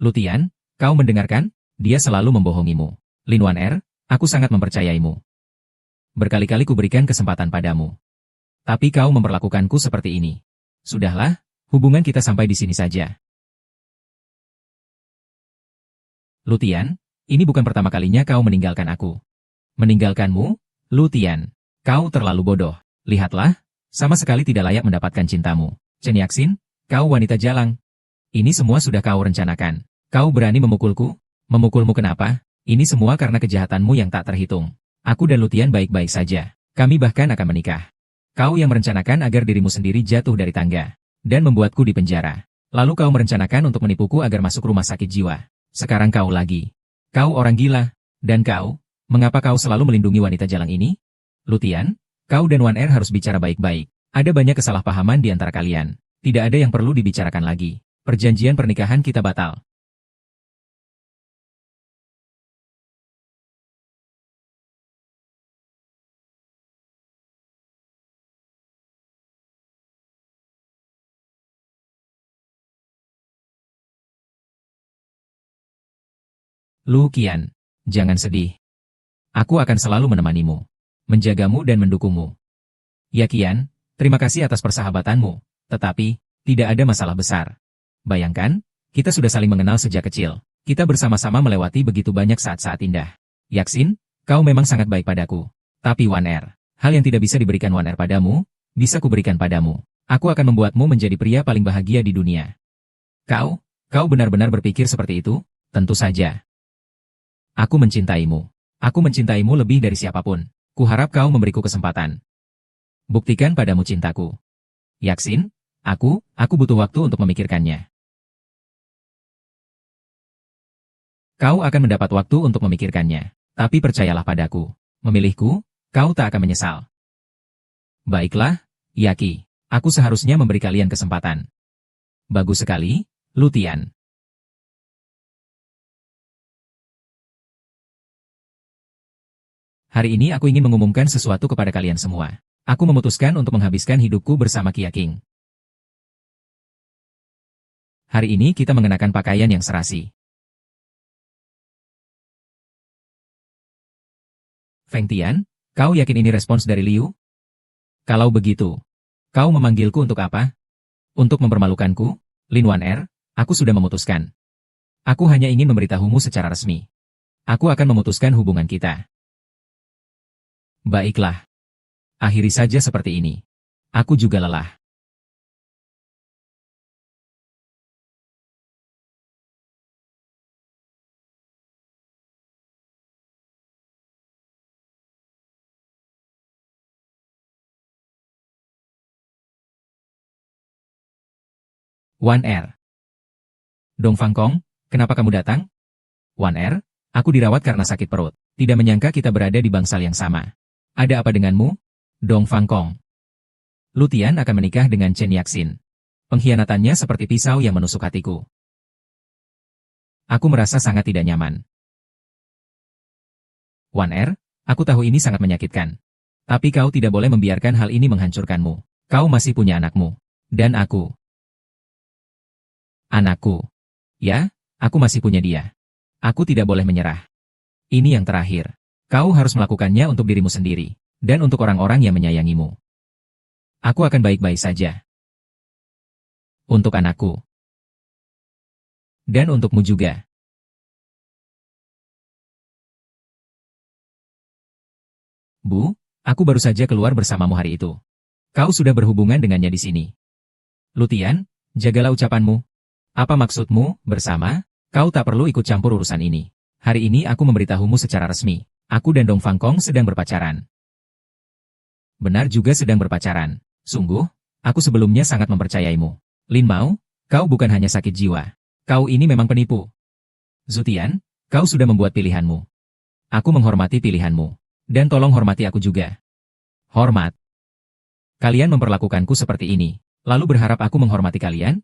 Lutian, kau mendengarkan? Dia selalu membohongimu. Lin Wan Er, aku sangat mempercayaimu. Berkali-kali kuberikan kesempatan padamu. Tapi kau memperlakukanku seperti ini. Sudahlah, hubungan kita sampai di sini saja. Lutian, ini bukan pertama kalinya kau meninggalkan aku. Meninggalkanmu? Lutian, kau terlalu bodoh. Lihatlah, sama sekali tidak layak mendapatkan cintamu. Chen Yaxin, kau wanita jalang. Ini semua sudah kau rencanakan. Kau berani memukulku? Memukulmu kenapa? Ini semua karena kejahatanmu yang tak terhitung. Aku dan Lutian baik-baik saja. Kami bahkan akan menikah. Kau yang merencanakan agar dirimu sendiri jatuh dari tangga dan membuatku di penjara. Lalu kau merencanakan untuk menipuku agar masuk rumah sakit jiwa. Sekarang kau lagi. Kau orang gila. Dan kau, mengapa kau selalu melindungi wanita jalang ini? Lutian, kau dan Wan Er harus bicara baik-baik. Ada banyak kesalahpahaman di antara kalian. Tidak ada yang perlu dibicarakan lagi. Perjanjian pernikahan kita batal. Lu Qian, jangan sedih. Aku akan selalu menemanimu, menjagamu dan mendukungmu. Ya Qian, terima kasih atas persahabatanmu, tetapi, tidak ada masalah besar. Bayangkan, kita sudah saling mengenal sejak kecil. Kita bersama-sama melewati begitu banyak saat-saat indah. Yaxin, kau memang sangat baik padaku. Tapi Wan Er, hal yang tidak bisa diberikan Wan Er padamu, bisa kuberikan padamu. Aku akan membuatmu menjadi pria paling bahagia di dunia. Kau benar-benar berpikir seperti itu? Tentu saja. Aku mencintaimu. Aku mencintaimu lebih dari siapapun. Kuharap kau memberiku kesempatan. Buktikan padamu cintaku. Yaxin, aku butuh waktu untuk memikirkannya. Kau akan mendapat waktu untuk memikirkannya. Tapi percayalah padaku. Memilihku, kau tak akan menyesal. Baiklah, Yaki. Aku seharusnya memberi kalian kesempatan. Bagus sekali, Lutian. Hari ini aku ingin mengumumkan sesuatu kepada kalian semua. Aku memutuskan untuk menghabiskan hidupku bersama Kia King. Hari ini kita mengenakan pakaian yang serasi. Feng Tian, kau yakin ini respons dari Liu? Kalau begitu, kau memanggilku untuk apa? Untuk mempermalukanku? Lin Wan Er, aku sudah memutuskan. Aku hanya ingin memberitahumu secara resmi. Aku akan memutuskan hubungan kita. Baiklah. Akhiri saja seperti ini. Aku juga lelah. Wan Er. Dong Fang Kong, kenapa kamu datang? Wan Er, aku dirawat karena sakit perut. Tidak menyangka kita berada di bangsal yang sama. Ada apa denganmu? Dong Fang Kong. Lutian akan menikah dengan Chen Yaxin. Pengkhianatannya seperti pisau yang menusuk hatiku. Aku merasa sangat tidak nyaman. Wan Er, aku tahu ini sangat menyakitkan. Tapi kau tidak boleh membiarkan hal ini menghancurkanmu. Kau masih punya anakmu. Dan aku. Anakku. Ya, aku masih punya dia. Aku tidak boleh menyerah. Ini yang terakhir. Kau harus melakukannya untuk dirimu sendiri. Dan untuk orang-orang yang menyayangimu. Aku akan baik-baik saja. Untuk anakku. Dan untukmu juga. Bu, aku baru saja keluar bersamamu hari itu. Kau sudah berhubungan dengannya di sini. Lutian, jagalah ucapanmu. Apa maksudmu, bersama? Kau tak perlu ikut campur urusan ini. Hari ini aku memberitahumu secara resmi. Aku dan Dong Fang Kong sedang berpacaran. Benar juga sedang berpacaran. Sungguh, aku sebelumnya sangat mempercayaimu. Lin Mao, kau bukan hanya sakit jiwa. Kau ini memang penipu. Zutian, kau sudah membuat pilihanmu. Aku menghormati pilihanmu. Dan tolong hormati aku juga. Hormat. Kalian memperlakukanku seperti ini, lalu berharap aku menghormati kalian?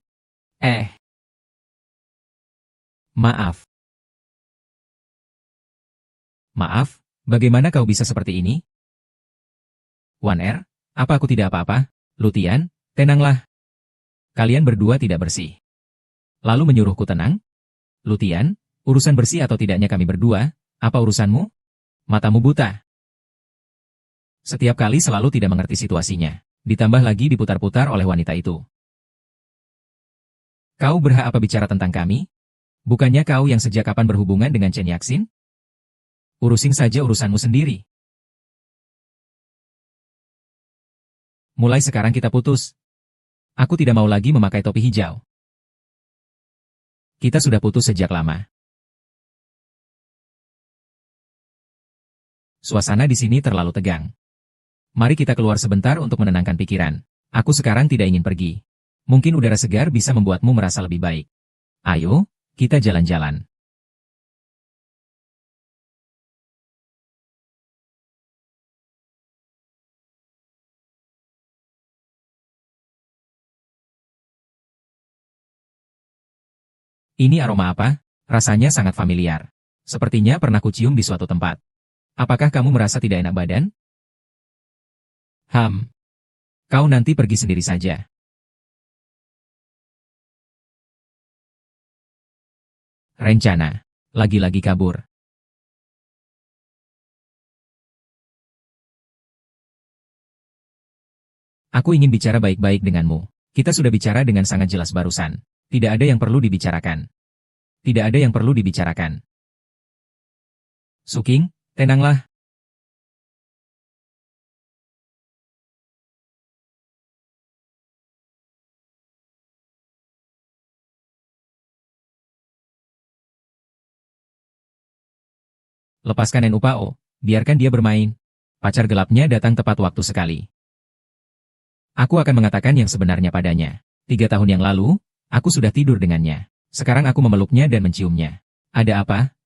Maaf. Maaf, bagaimana kau bisa seperti ini? Wan Er, apa aku tidak apa-apa? Lutian, tenanglah. Kalian berdua tidak bersih. Lalu menyuruhku tenang? Lutian, urusan bersih atau tidaknya kami berdua, apa urusanmu? Matamu buta. Setiap kali selalu tidak mengerti situasinya. Ditambah lagi diputar-putar oleh wanita itu. Kau berhak apa bicara tentang kami? Bukannya kau yang sejak kapan berhubungan dengan Chen Yaxin? Urusin saja urusanmu sendiri. Mulai sekarang kita putus. Aku tidak mau lagi memakai topi hijau. Kita sudah putus sejak lama. Suasana di sini terlalu tegang. Mari kita keluar sebentar untuk menenangkan pikiran. Aku sekarang tidak ingin pergi. Mungkin udara segar bisa membuatmu merasa lebih baik. Ayo, kita jalan-jalan. Ini aroma apa? Rasanya sangat familiar. Sepertinya pernah kucium di suatu tempat. Apakah kamu merasa tidak enak badan? Kau nanti pergi sendiri saja. Rencana. Lagi-lagi kabur. Aku ingin bicara baik-baik denganmu. Kita sudah bicara dengan sangat jelas barusan. Tidak ada yang perlu dibicarakan. Tidak ada yang perlu dibicarakan. Suking, tenanglah. Lepaskan Nupao, biarkan dia bermain. Pacar gelapnya datang tepat waktu sekali. Aku akan mengatakan yang sebenarnya padanya. 3 tahun yang lalu, aku sudah tidur dengannya. Sekarang aku memeluknya dan menciumnya. Ada apa?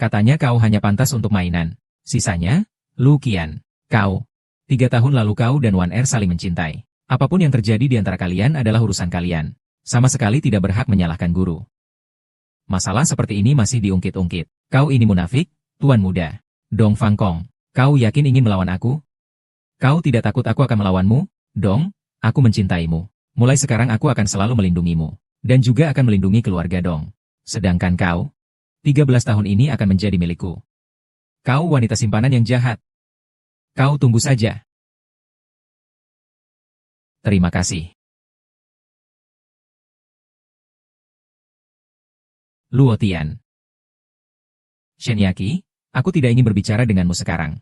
Katanya kau hanya pantas untuk mainan. Sisanya, Lu Qian. Kau. 3 tahun lalu kau dan Wan Er saling mencintai. Apapun yang terjadi di antara kalian adalah urusan kalian. Sama sekali tidak berhak menyalahkan guru. Masalah seperti ini masih diungkit-ungkit. Kau ini munafik, Tuan Muda. Dong Fang Kong. Kau yakin ingin melawan aku? Kau tidak takut aku akan melawanmu? Dong, aku mencintaimu. Mulai sekarang aku akan selalu melindungimu. Dan juga akan melindungi keluarga Dong. Sedangkan kau, 13 tahun ini akan menjadi milikku. Kau wanita simpanan yang jahat. Kau tunggu saja. Terima kasih. Luo Tian. Shen Yaqi, aku tidak ingin berbicara denganmu sekarang.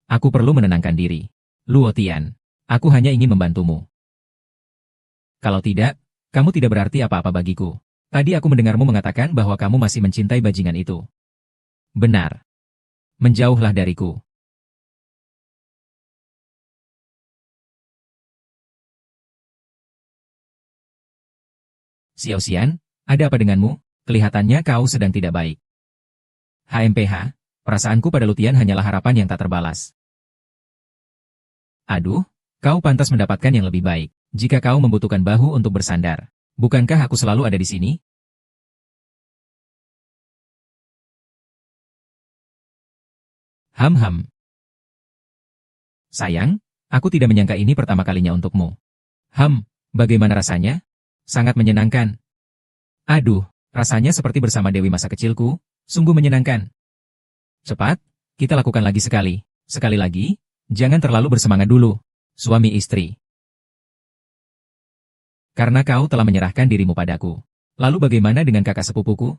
Aku perlu menenangkan diri. Luo Tian, aku hanya ingin membantumu. Kalau tidak, kamu tidak berarti apa-apa bagiku. Tadi aku mendengarmu mengatakan bahwa kamu masih mencintai bajingan itu. Benar. Menjauhlah dariku. Xiao Xian, ada apa denganmu? Kelihatannya kau sedang tidak baik. HMPH, perasaanku pada Lutian hanyalah harapan yang tak terbalas. Aduh, kau pantas mendapatkan yang lebih baik, jika kau membutuhkan bahu untuk bersandar. Bukankah aku selalu ada di sini? Sayang, aku tidak menyangka ini pertama kalinya untukmu. Bagaimana rasanya? Sangat menyenangkan. Aduh, rasanya seperti bersama Dewi masa kecilku, sungguh menyenangkan. Cepat, kita lakukan lagi sekali. Sekali lagi, jangan terlalu bersemangat dulu, suami istri. Karena kau telah menyerahkan dirimu padaku. Lalu bagaimana dengan kakak sepupuku?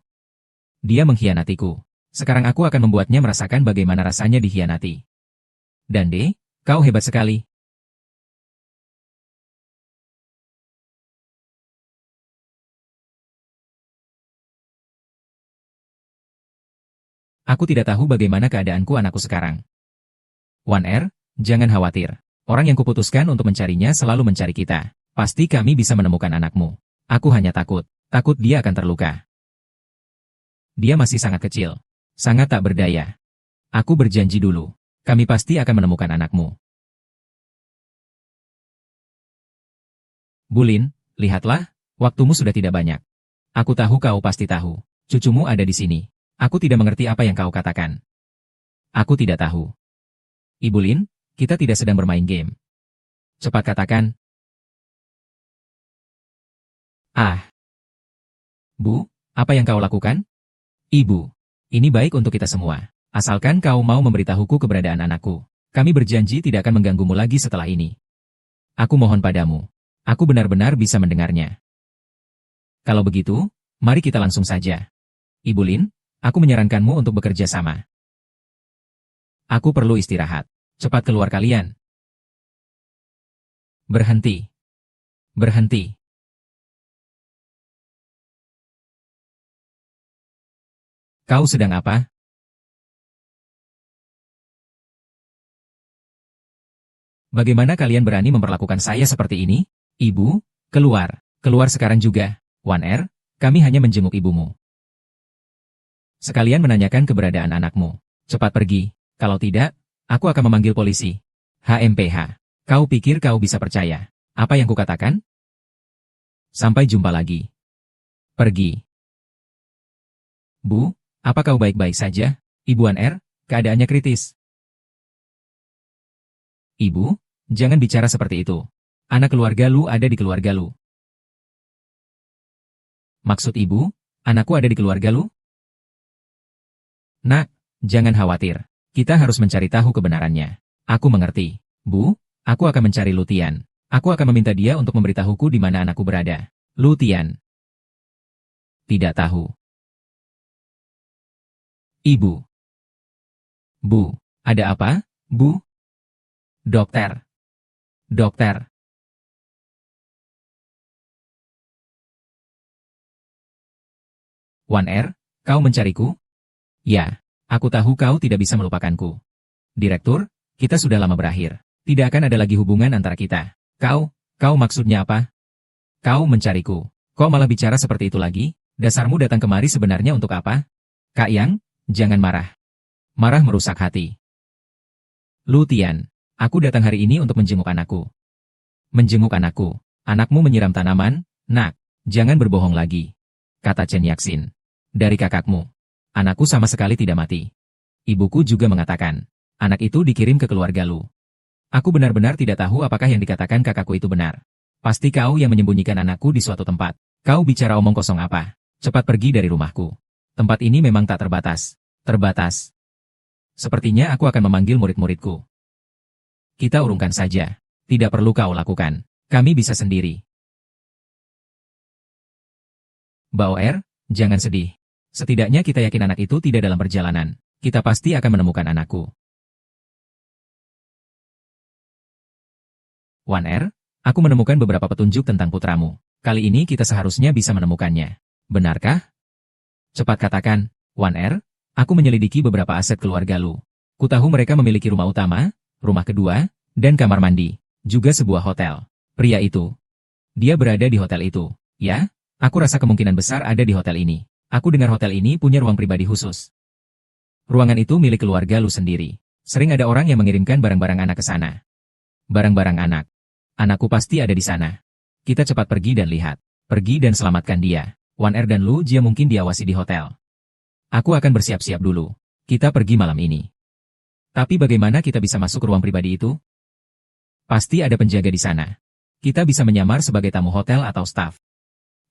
Dia mengkhianatiku. Sekarang aku akan membuatnya merasakan bagaimana rasanya dikhianati. Dande, kau hebat sekali. Aku tidak tahu bagaimana keadaanku anakku sekarang. Wan Er, jangan khawatir. Orang yang kuputuskan untuk mencarinya selalu mencari kita. Pasti kami bisa menemukan anakmu. Aku hanya takut dia akan terluka. Dia masih sangat kecil. Sangat tak berdaya. Aku berjanji dulu. Kami pasti akan menemukan anakmu. Bulin, lihatlah, waktumu sudah tidak banyak. Aku tahu kau pasti tahu. Cucumu ada di sini. Aku tidak mengerti apa yang kau katakan. Aku tidak tahu. Ibu Lin, kita tidak sedang bermain game. Cepat katakan. Bu, apa yang kau lakukan? Ibu, ini baik untuk kita semua. Asalkan kau mau memberitahuku keberadaan anakku. Kami berjanji tidak akan mengganggumu lagi setelah ini. Aku mohon padamu. Aku benar-benar bisa mendengarnya. Kalau begitu, mari kita langsung saja. Ibu Lin, aku menyarankanmu untuk bekerja sama. Aku perlu istirahat. Cepat keluar kalian. Berhenti. Berhenti. Kau sedang apa? Bagaimana kalian berani memperlakukan saya seperti ini? Ibu, keluar. Keluar sekarang juga. Wan Er, kami hanya menjenguk ibumu. Sekalian menanyakan keberadaan anakmu. Cepat pergi. Kalau tidak, aku akan memanggil polisi. HMPH. Kau pikir kau bisa percaya apa yang kukatakan? Sampai jumpa lagi. Pergi. Bu, apa kau baik-baik saja? Ibu Wan Er, keadaannya kritis. Ibu, jangan bicara seperti itu. Anak keluarga Lu ada di keluarga Lu. Maksud ibu, anakku ada di keluarga Lu? Nak, jangan khawatir. Kita harus mencari tahu kebenarannya. Aku mengerti. Bu, aku akan mencari Lu Tian. Aku akan meminta dia untuk memberitahuku di mana anakku berada. Lu Tian. Tidak tahu. Ibu. Bu, ada apa, Bu? Dokter. Dokter. Wan Er, kau mencariku? Ya, aku tahu kau tidak bisa melupakanku. Direktur, kita sudah lama berakhir. Tidak akan ada lagi hubungan antara kita. Kau maksudnya apa? Kau mencariku. Kau malah bicara seperti itu lagi? Dasarmu datang kemari sebenarnya untuk apa? Kak Yang, jangan marah. Marah merusak hati. Lu Tian, aku datang hari ini untuk menjenguk anakku. Menjenguk anakku. Anakmu menyiram tanaman? Nak, jangan berbohong lagi. Kata Chen Yaxin. Dari kakakmu. Anakku sama sekali tidak mati. Ibuku juga mengatakan, anak itu dikirim ke keluarga Lu. Aku benar-benar tidak tahu apakah yang dikatakan kakakku itu benar. Pasti kau yang menyembunyikan anakku di suatu tempat. Kau bicara omong kosong apa? Cepat pergi dari rumahku. Tempat ini memang tak terbatas. Terbatas. Sepertinya aku akan memanggil murid-muridku. Kita urungkan saja. Tidak perlu kau lakukan. Kami bisa sendiri. Bao Er, jangan sedih. Setidaknya kita yakin anak itu tidak dalam perjalanan. Kita pasti akan menemukan anakku. Wan Er, aku menemukan beberapa petunjuk tentang putramu. Kali ini kita seharusnya bisa menemukannya. Benarkah? Cepat katakan, Wan Er, aku menyelidiki beberapa aset keluarga Lu. Kutahu mereka memiliki rumah utama, rumah kedua, dan kamar mandi. Juga sebuah hotel. Pria itu. Dia berada di hotel itu. Ya, aku rasa kemungkinan besar ada di hotel ini. Aku dengar hotel ini punya ruang pribadi khusus. Ruangan itu milik keluarga Lu sendiri. Sering ada orang yang mengirimkan barang-barang anak ke sana. Barang-barang anak. Anakku pasti ada di sana. Kita cepat pergi dan lihat. Pergi dan selamatkan dia. Wan Er dan Lu Jia mungkin diawasi di hotel. Aku akan bersiap-siap dulu. Kita pergi malam ini. Tapi bagaimana kita bisa masuk ruang pribadi itu? Pasti ada penjaga di sana. Kita bisa menyamar sebagai tamu hotel atau staf.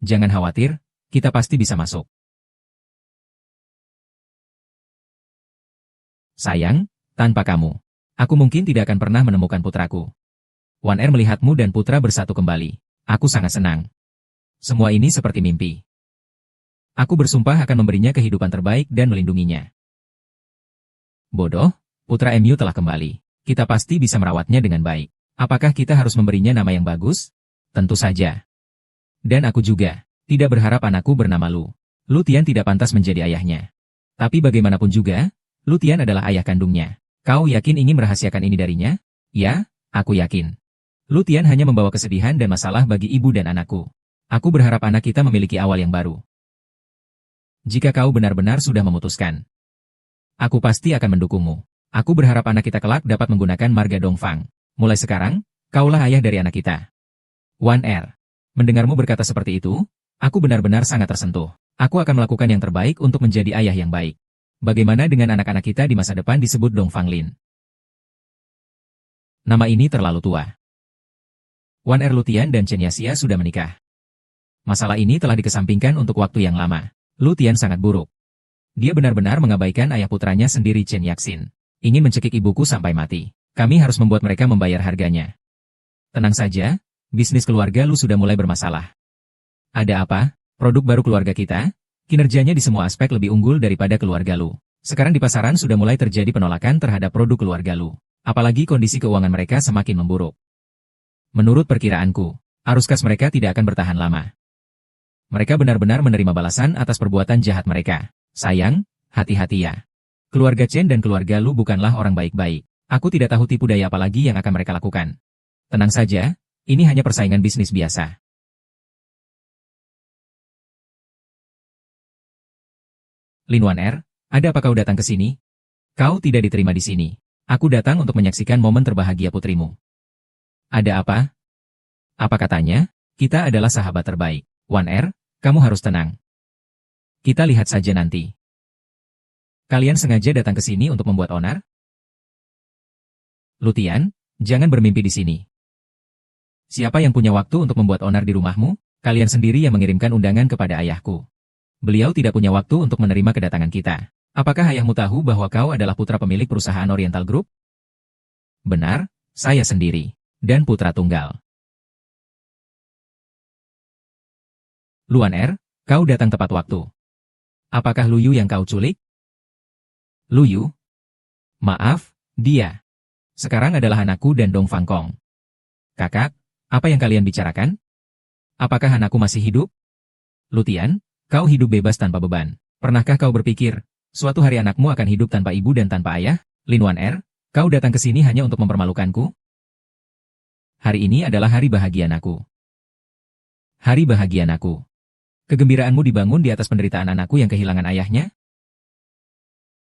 Jangan khawatir, kita pasti bisa masuk. Sayang, tanpa kamu, aku mungkin tidak akan pernah menemukan putraku. Wan Er melihatmu dan putra bersatu kembali. Aku sangat senang. Semua ini seperti mimpi. Aku bersumpah akan memberinya kehidupan terbaik dan melindunginya. Bodoh, putra MU telah kembali. Kita pasti bisa merawatnya dengan baik. Apakah kita harus memberinya nama yang bagus? Tentu saja. Dan aku juga tidak berharap anakku bernama Lu. Lu Tian tidak pantas menjadi ayahnya. Tapi bagaimanapun juga, Lu Tian adalah ayah kandungnya. Kau yakin ingin merahasiakan ini darinya? Ya, aku yakin. Lu Tian hanya membawa kesedihan dan masalah bagi ibu dan anakku. Aku berharap anak kita memiliki awal yang baru. Jika kau benar-benar sudah memutuskan, aku pasti akan mendukungmu. Aku berharap anak kita kelak dapat menggunakan marga Dongfang. Mulai sekarang, kaulah ayah dari anak kita. Wan Er, mendengarmu berkata seperti itu, aku benar-benar sangat tersentuh. Aku akan melakukan yang terbaik untuk menjadi ayah yang baik. Bagaimana dengan anak-anak kita di masa depan disebut Dongfang Lin? Nama ini terlalu tua. Wan Er, Lu Tian dan Chen Yaxia sudah menikah. Masalah ini telah dikesampingkan untuk waktu yang lama. Lu Tian sangat buruk. Dia benar-benar mengabaikan ayah putranya sendiri Chen Yaxin. Ingin mencekik ibuku sampai mati. Kami harus membuat mereka membayar harganya. Tenang saja, bisnis keluarga lu sudah mulai bermasalah. Ada apa? Produk baru keluarga kita? Kinerjanya di semua aspek lebih unggul daripada keluarga lu. Sekarang di pasaran sudah mulai terjadi penolakan terhadap produk keluarga lu. Apalagi kondisi keuangan mereka semakin memburuk. Menurut perkiraanku, arus kas mereka tidak akan bertahan lama. Mereka benar-benar menerima balasan atas perbuatan jahat mereka. Sayang, hati-hati ya. Keluarga Chen dan keluarga lu bukanlah orang baik-baik. Aku tidak tahu tipu daya apa lagi yang akan mereka lakukan. Tenang saja, ini hanya persaingan bisnis biasa. Lin Wan-er, ada apa kau datang ke sini? Kau tidak diterima di sini. Aku datang untuk menyaksikan momen terbahagia putrimu. Ada apa? Apa katanya? Kita adalah sahabat terbaik. Wan-er, kamu harus tenang. Kita lihat saja nanti. Kalian sengaja datang ke sini untuk membuat onar? Lutian, jangan bermimpi di sini. Siapa yang punya waktu untuk membuat onar di rumahmu? Kalian sendiri yang mengirimkan undangan kepada ayahku. Beliau tidak punya waktu untuk menerima kedatangan kita. Apakah ayahmu tahu bahwa kau adalah putra pemilik perusahaan Oriental Group? Benar, saya sendiri. Dan putra tunggal. Luan-er, kau datang tepat waktu. Apakah Luyu yang kau culik? Luyu? Maaf, dia. Sekarang adalah anakku dan Dong Fang Kong. Kakak, apa yang kalian bicarakan? Apakah anakku masih hidup? Lutian, kau hidup bebas tanpa beban. Pernahkah kau berpikir, suatu hari anakmu akan hidup tanpa ibu dan tanpa ayah? Lin Wan-er, kau datang ke sini hanya untuk mempermalukanku? Hari ini adalah hari bahagia anakku. Hari bahagia anakku. Kegembiraanmu dibangun di atas penderitaan anakku yang kehilangan ayahnya?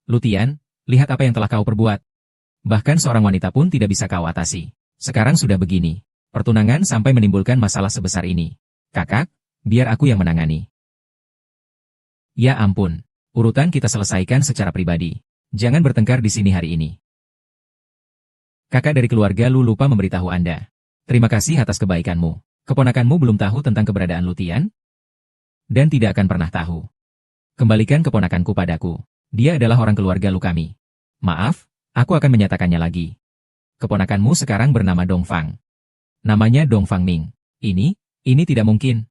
Lutian, lihat apa yang telah kau perbuat. Bahkan seorang wanita pun tidak bisa kau atasi. Sekarang sudah begini. Pertunangan sampai menimbulkan masalah sebesar ini. Kakak, biar aku yang menangani. Ya ampun, urutan kita selesaikan secara pribadi. Jangan bertengkar di sini hari ini. Kakak dari keluarga Lu lupa memberitahu Anda. Terima kasih atas kebaikanmu. Keponakanmu belum tahu tentang keberadaan Lutian? Dan tidak akan pernah tahu. Kembalikan keponakanku padaku. Dia adalah orang keluarga Lu kami. Maaf, aku akan menyatakannya lagi. Keponakanmu sekarang bernama Dong Fang. Namanya Dong Fang Ming. Ini tidak mungkin.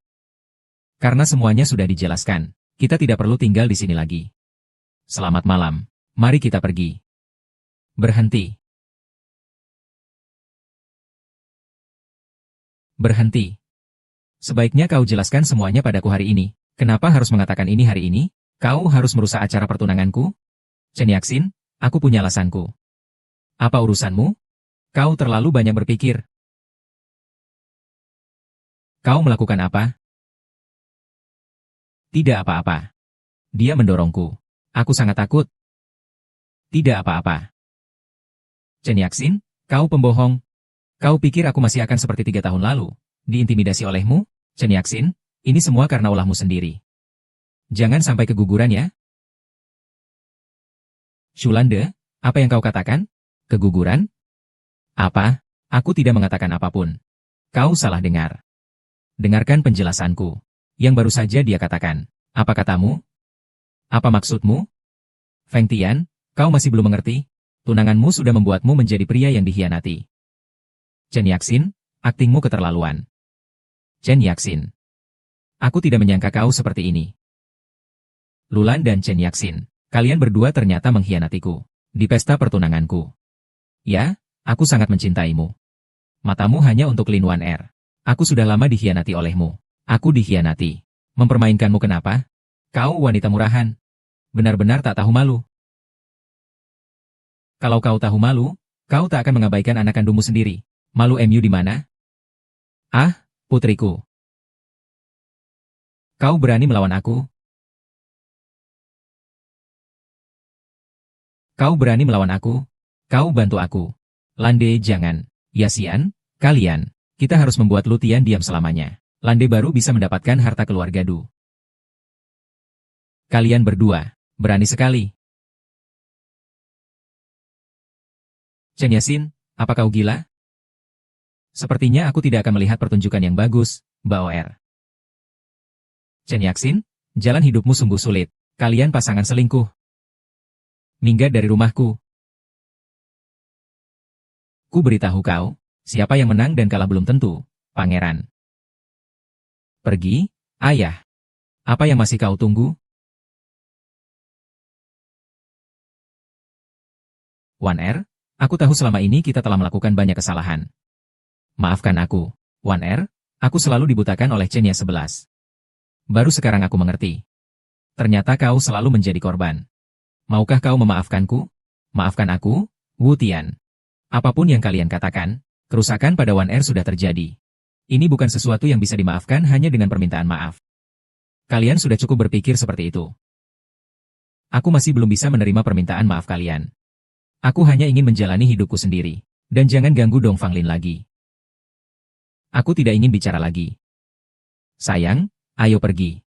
Karena semuanya sudah dijelaskan, kita tidak perlu tinggal di sini lagi. Selamat malam, mari kita pergi. Berhenti. Berhenti. Sebaiknya kau jelaskan semuanya padaku hari ini. Kenapa harus mengatakan ini hari ini? Kau harus merusak acara pertunanganku? Chen Yaxin, aku punya alasanku. Apa urusanmu? Kau terlalu banyak berpikir. Kau melakukan apa? Tidak apa-apa. Dia mendorongku. Aku sangat takut. Tidak apa-apa. Chen Yaxin, kau pembohong. Kau pikir aku masih akan seperti 3 tahun lalu, diintimidasi olehmu? Chen Yaxin, ini semua karena ulahmu sendiri. Jangan sampai keguguran ya. Shulande, apa yang kau katakan? Keguguran? Apa? Aku tidak mengatakan apapun. Kau salah dengar. Dengarkan penjelasanku. Yang baru saja dia katakan. Apa katamu? Apa maksudmu? Feng Tian, kau masih belum mengerti? Tunanganmu sudah membuatmu menjadi pria yang dihianati. Chen Yaxin, aktingmu keterlaluan. Chen Yaxin. Aku tidak menyangka kau seperti ini. Lulan dan Chen Yaxin, kalian berdua ternyata mengkhianatiku. Di pesta pertunanganku. Ya, aku sangat mencintaimu. Matamu hanya untuk Lin Wan-er. Aku sudah lama dikhianati olehmu. Aku dikhianati. Mempermainkanmu kenapa? Kau wanita murahan. Benar-benar tak tahu malu. Kalau kau tahu malu, kau tak akan mengabaikan anak kandungmu sendiri. Malu MU di mana? Ah, putriku. Kau berani melawan aku? Kau berani melawan aku? Kau bantu aku. Lande jangan. Yasian, kalian. Kita harus membuat Lutian diam selamanya. Lande baru bisa mendapatkan harta keluarga Du. Kalian berdua, berani sekali. Chen Yaxin, apa kau gila? Sepertinya aku tidak akan melihat pertunjukan yang bagus, Baoer. Chen Yaxin, jalan hidupmu sungguh sulit. Kalian pasangan selingkuh. Minggat dari rumahku. Ku beritahu kau, Siapa yang menang dan kalah belum tentu, Pangeran. Pergi, ayah. Apa yang masih kau tunggu? One R, aku tahu selama ini kita telah melakukan banyak kesalahan. Maafkan aku, One R, aku selalu dibutakan oleh Chenya 11. Baru sekarang aku mengerti. Ternyata kau selalu menjadi korban. Maukah kau memaafkanku? Maafkan aku, Wu Tian. Apapun yang kalian katakan, kerusakan pada One R sudah terjadi. Ini bukan sesuatu yang bisa dimaafkan hanya dengan permintaan maaf. Kalian sudah cukup berpikir seperti itu. Aku masih belum bisa menerima permintaan maaf kalian. Aku hanya ingin menjalani hidupku sendiri. Dan jangan ganggu Dong Fanglin lagi. Aku tidak ingin bicara lagi. Sayang, ayo pergi.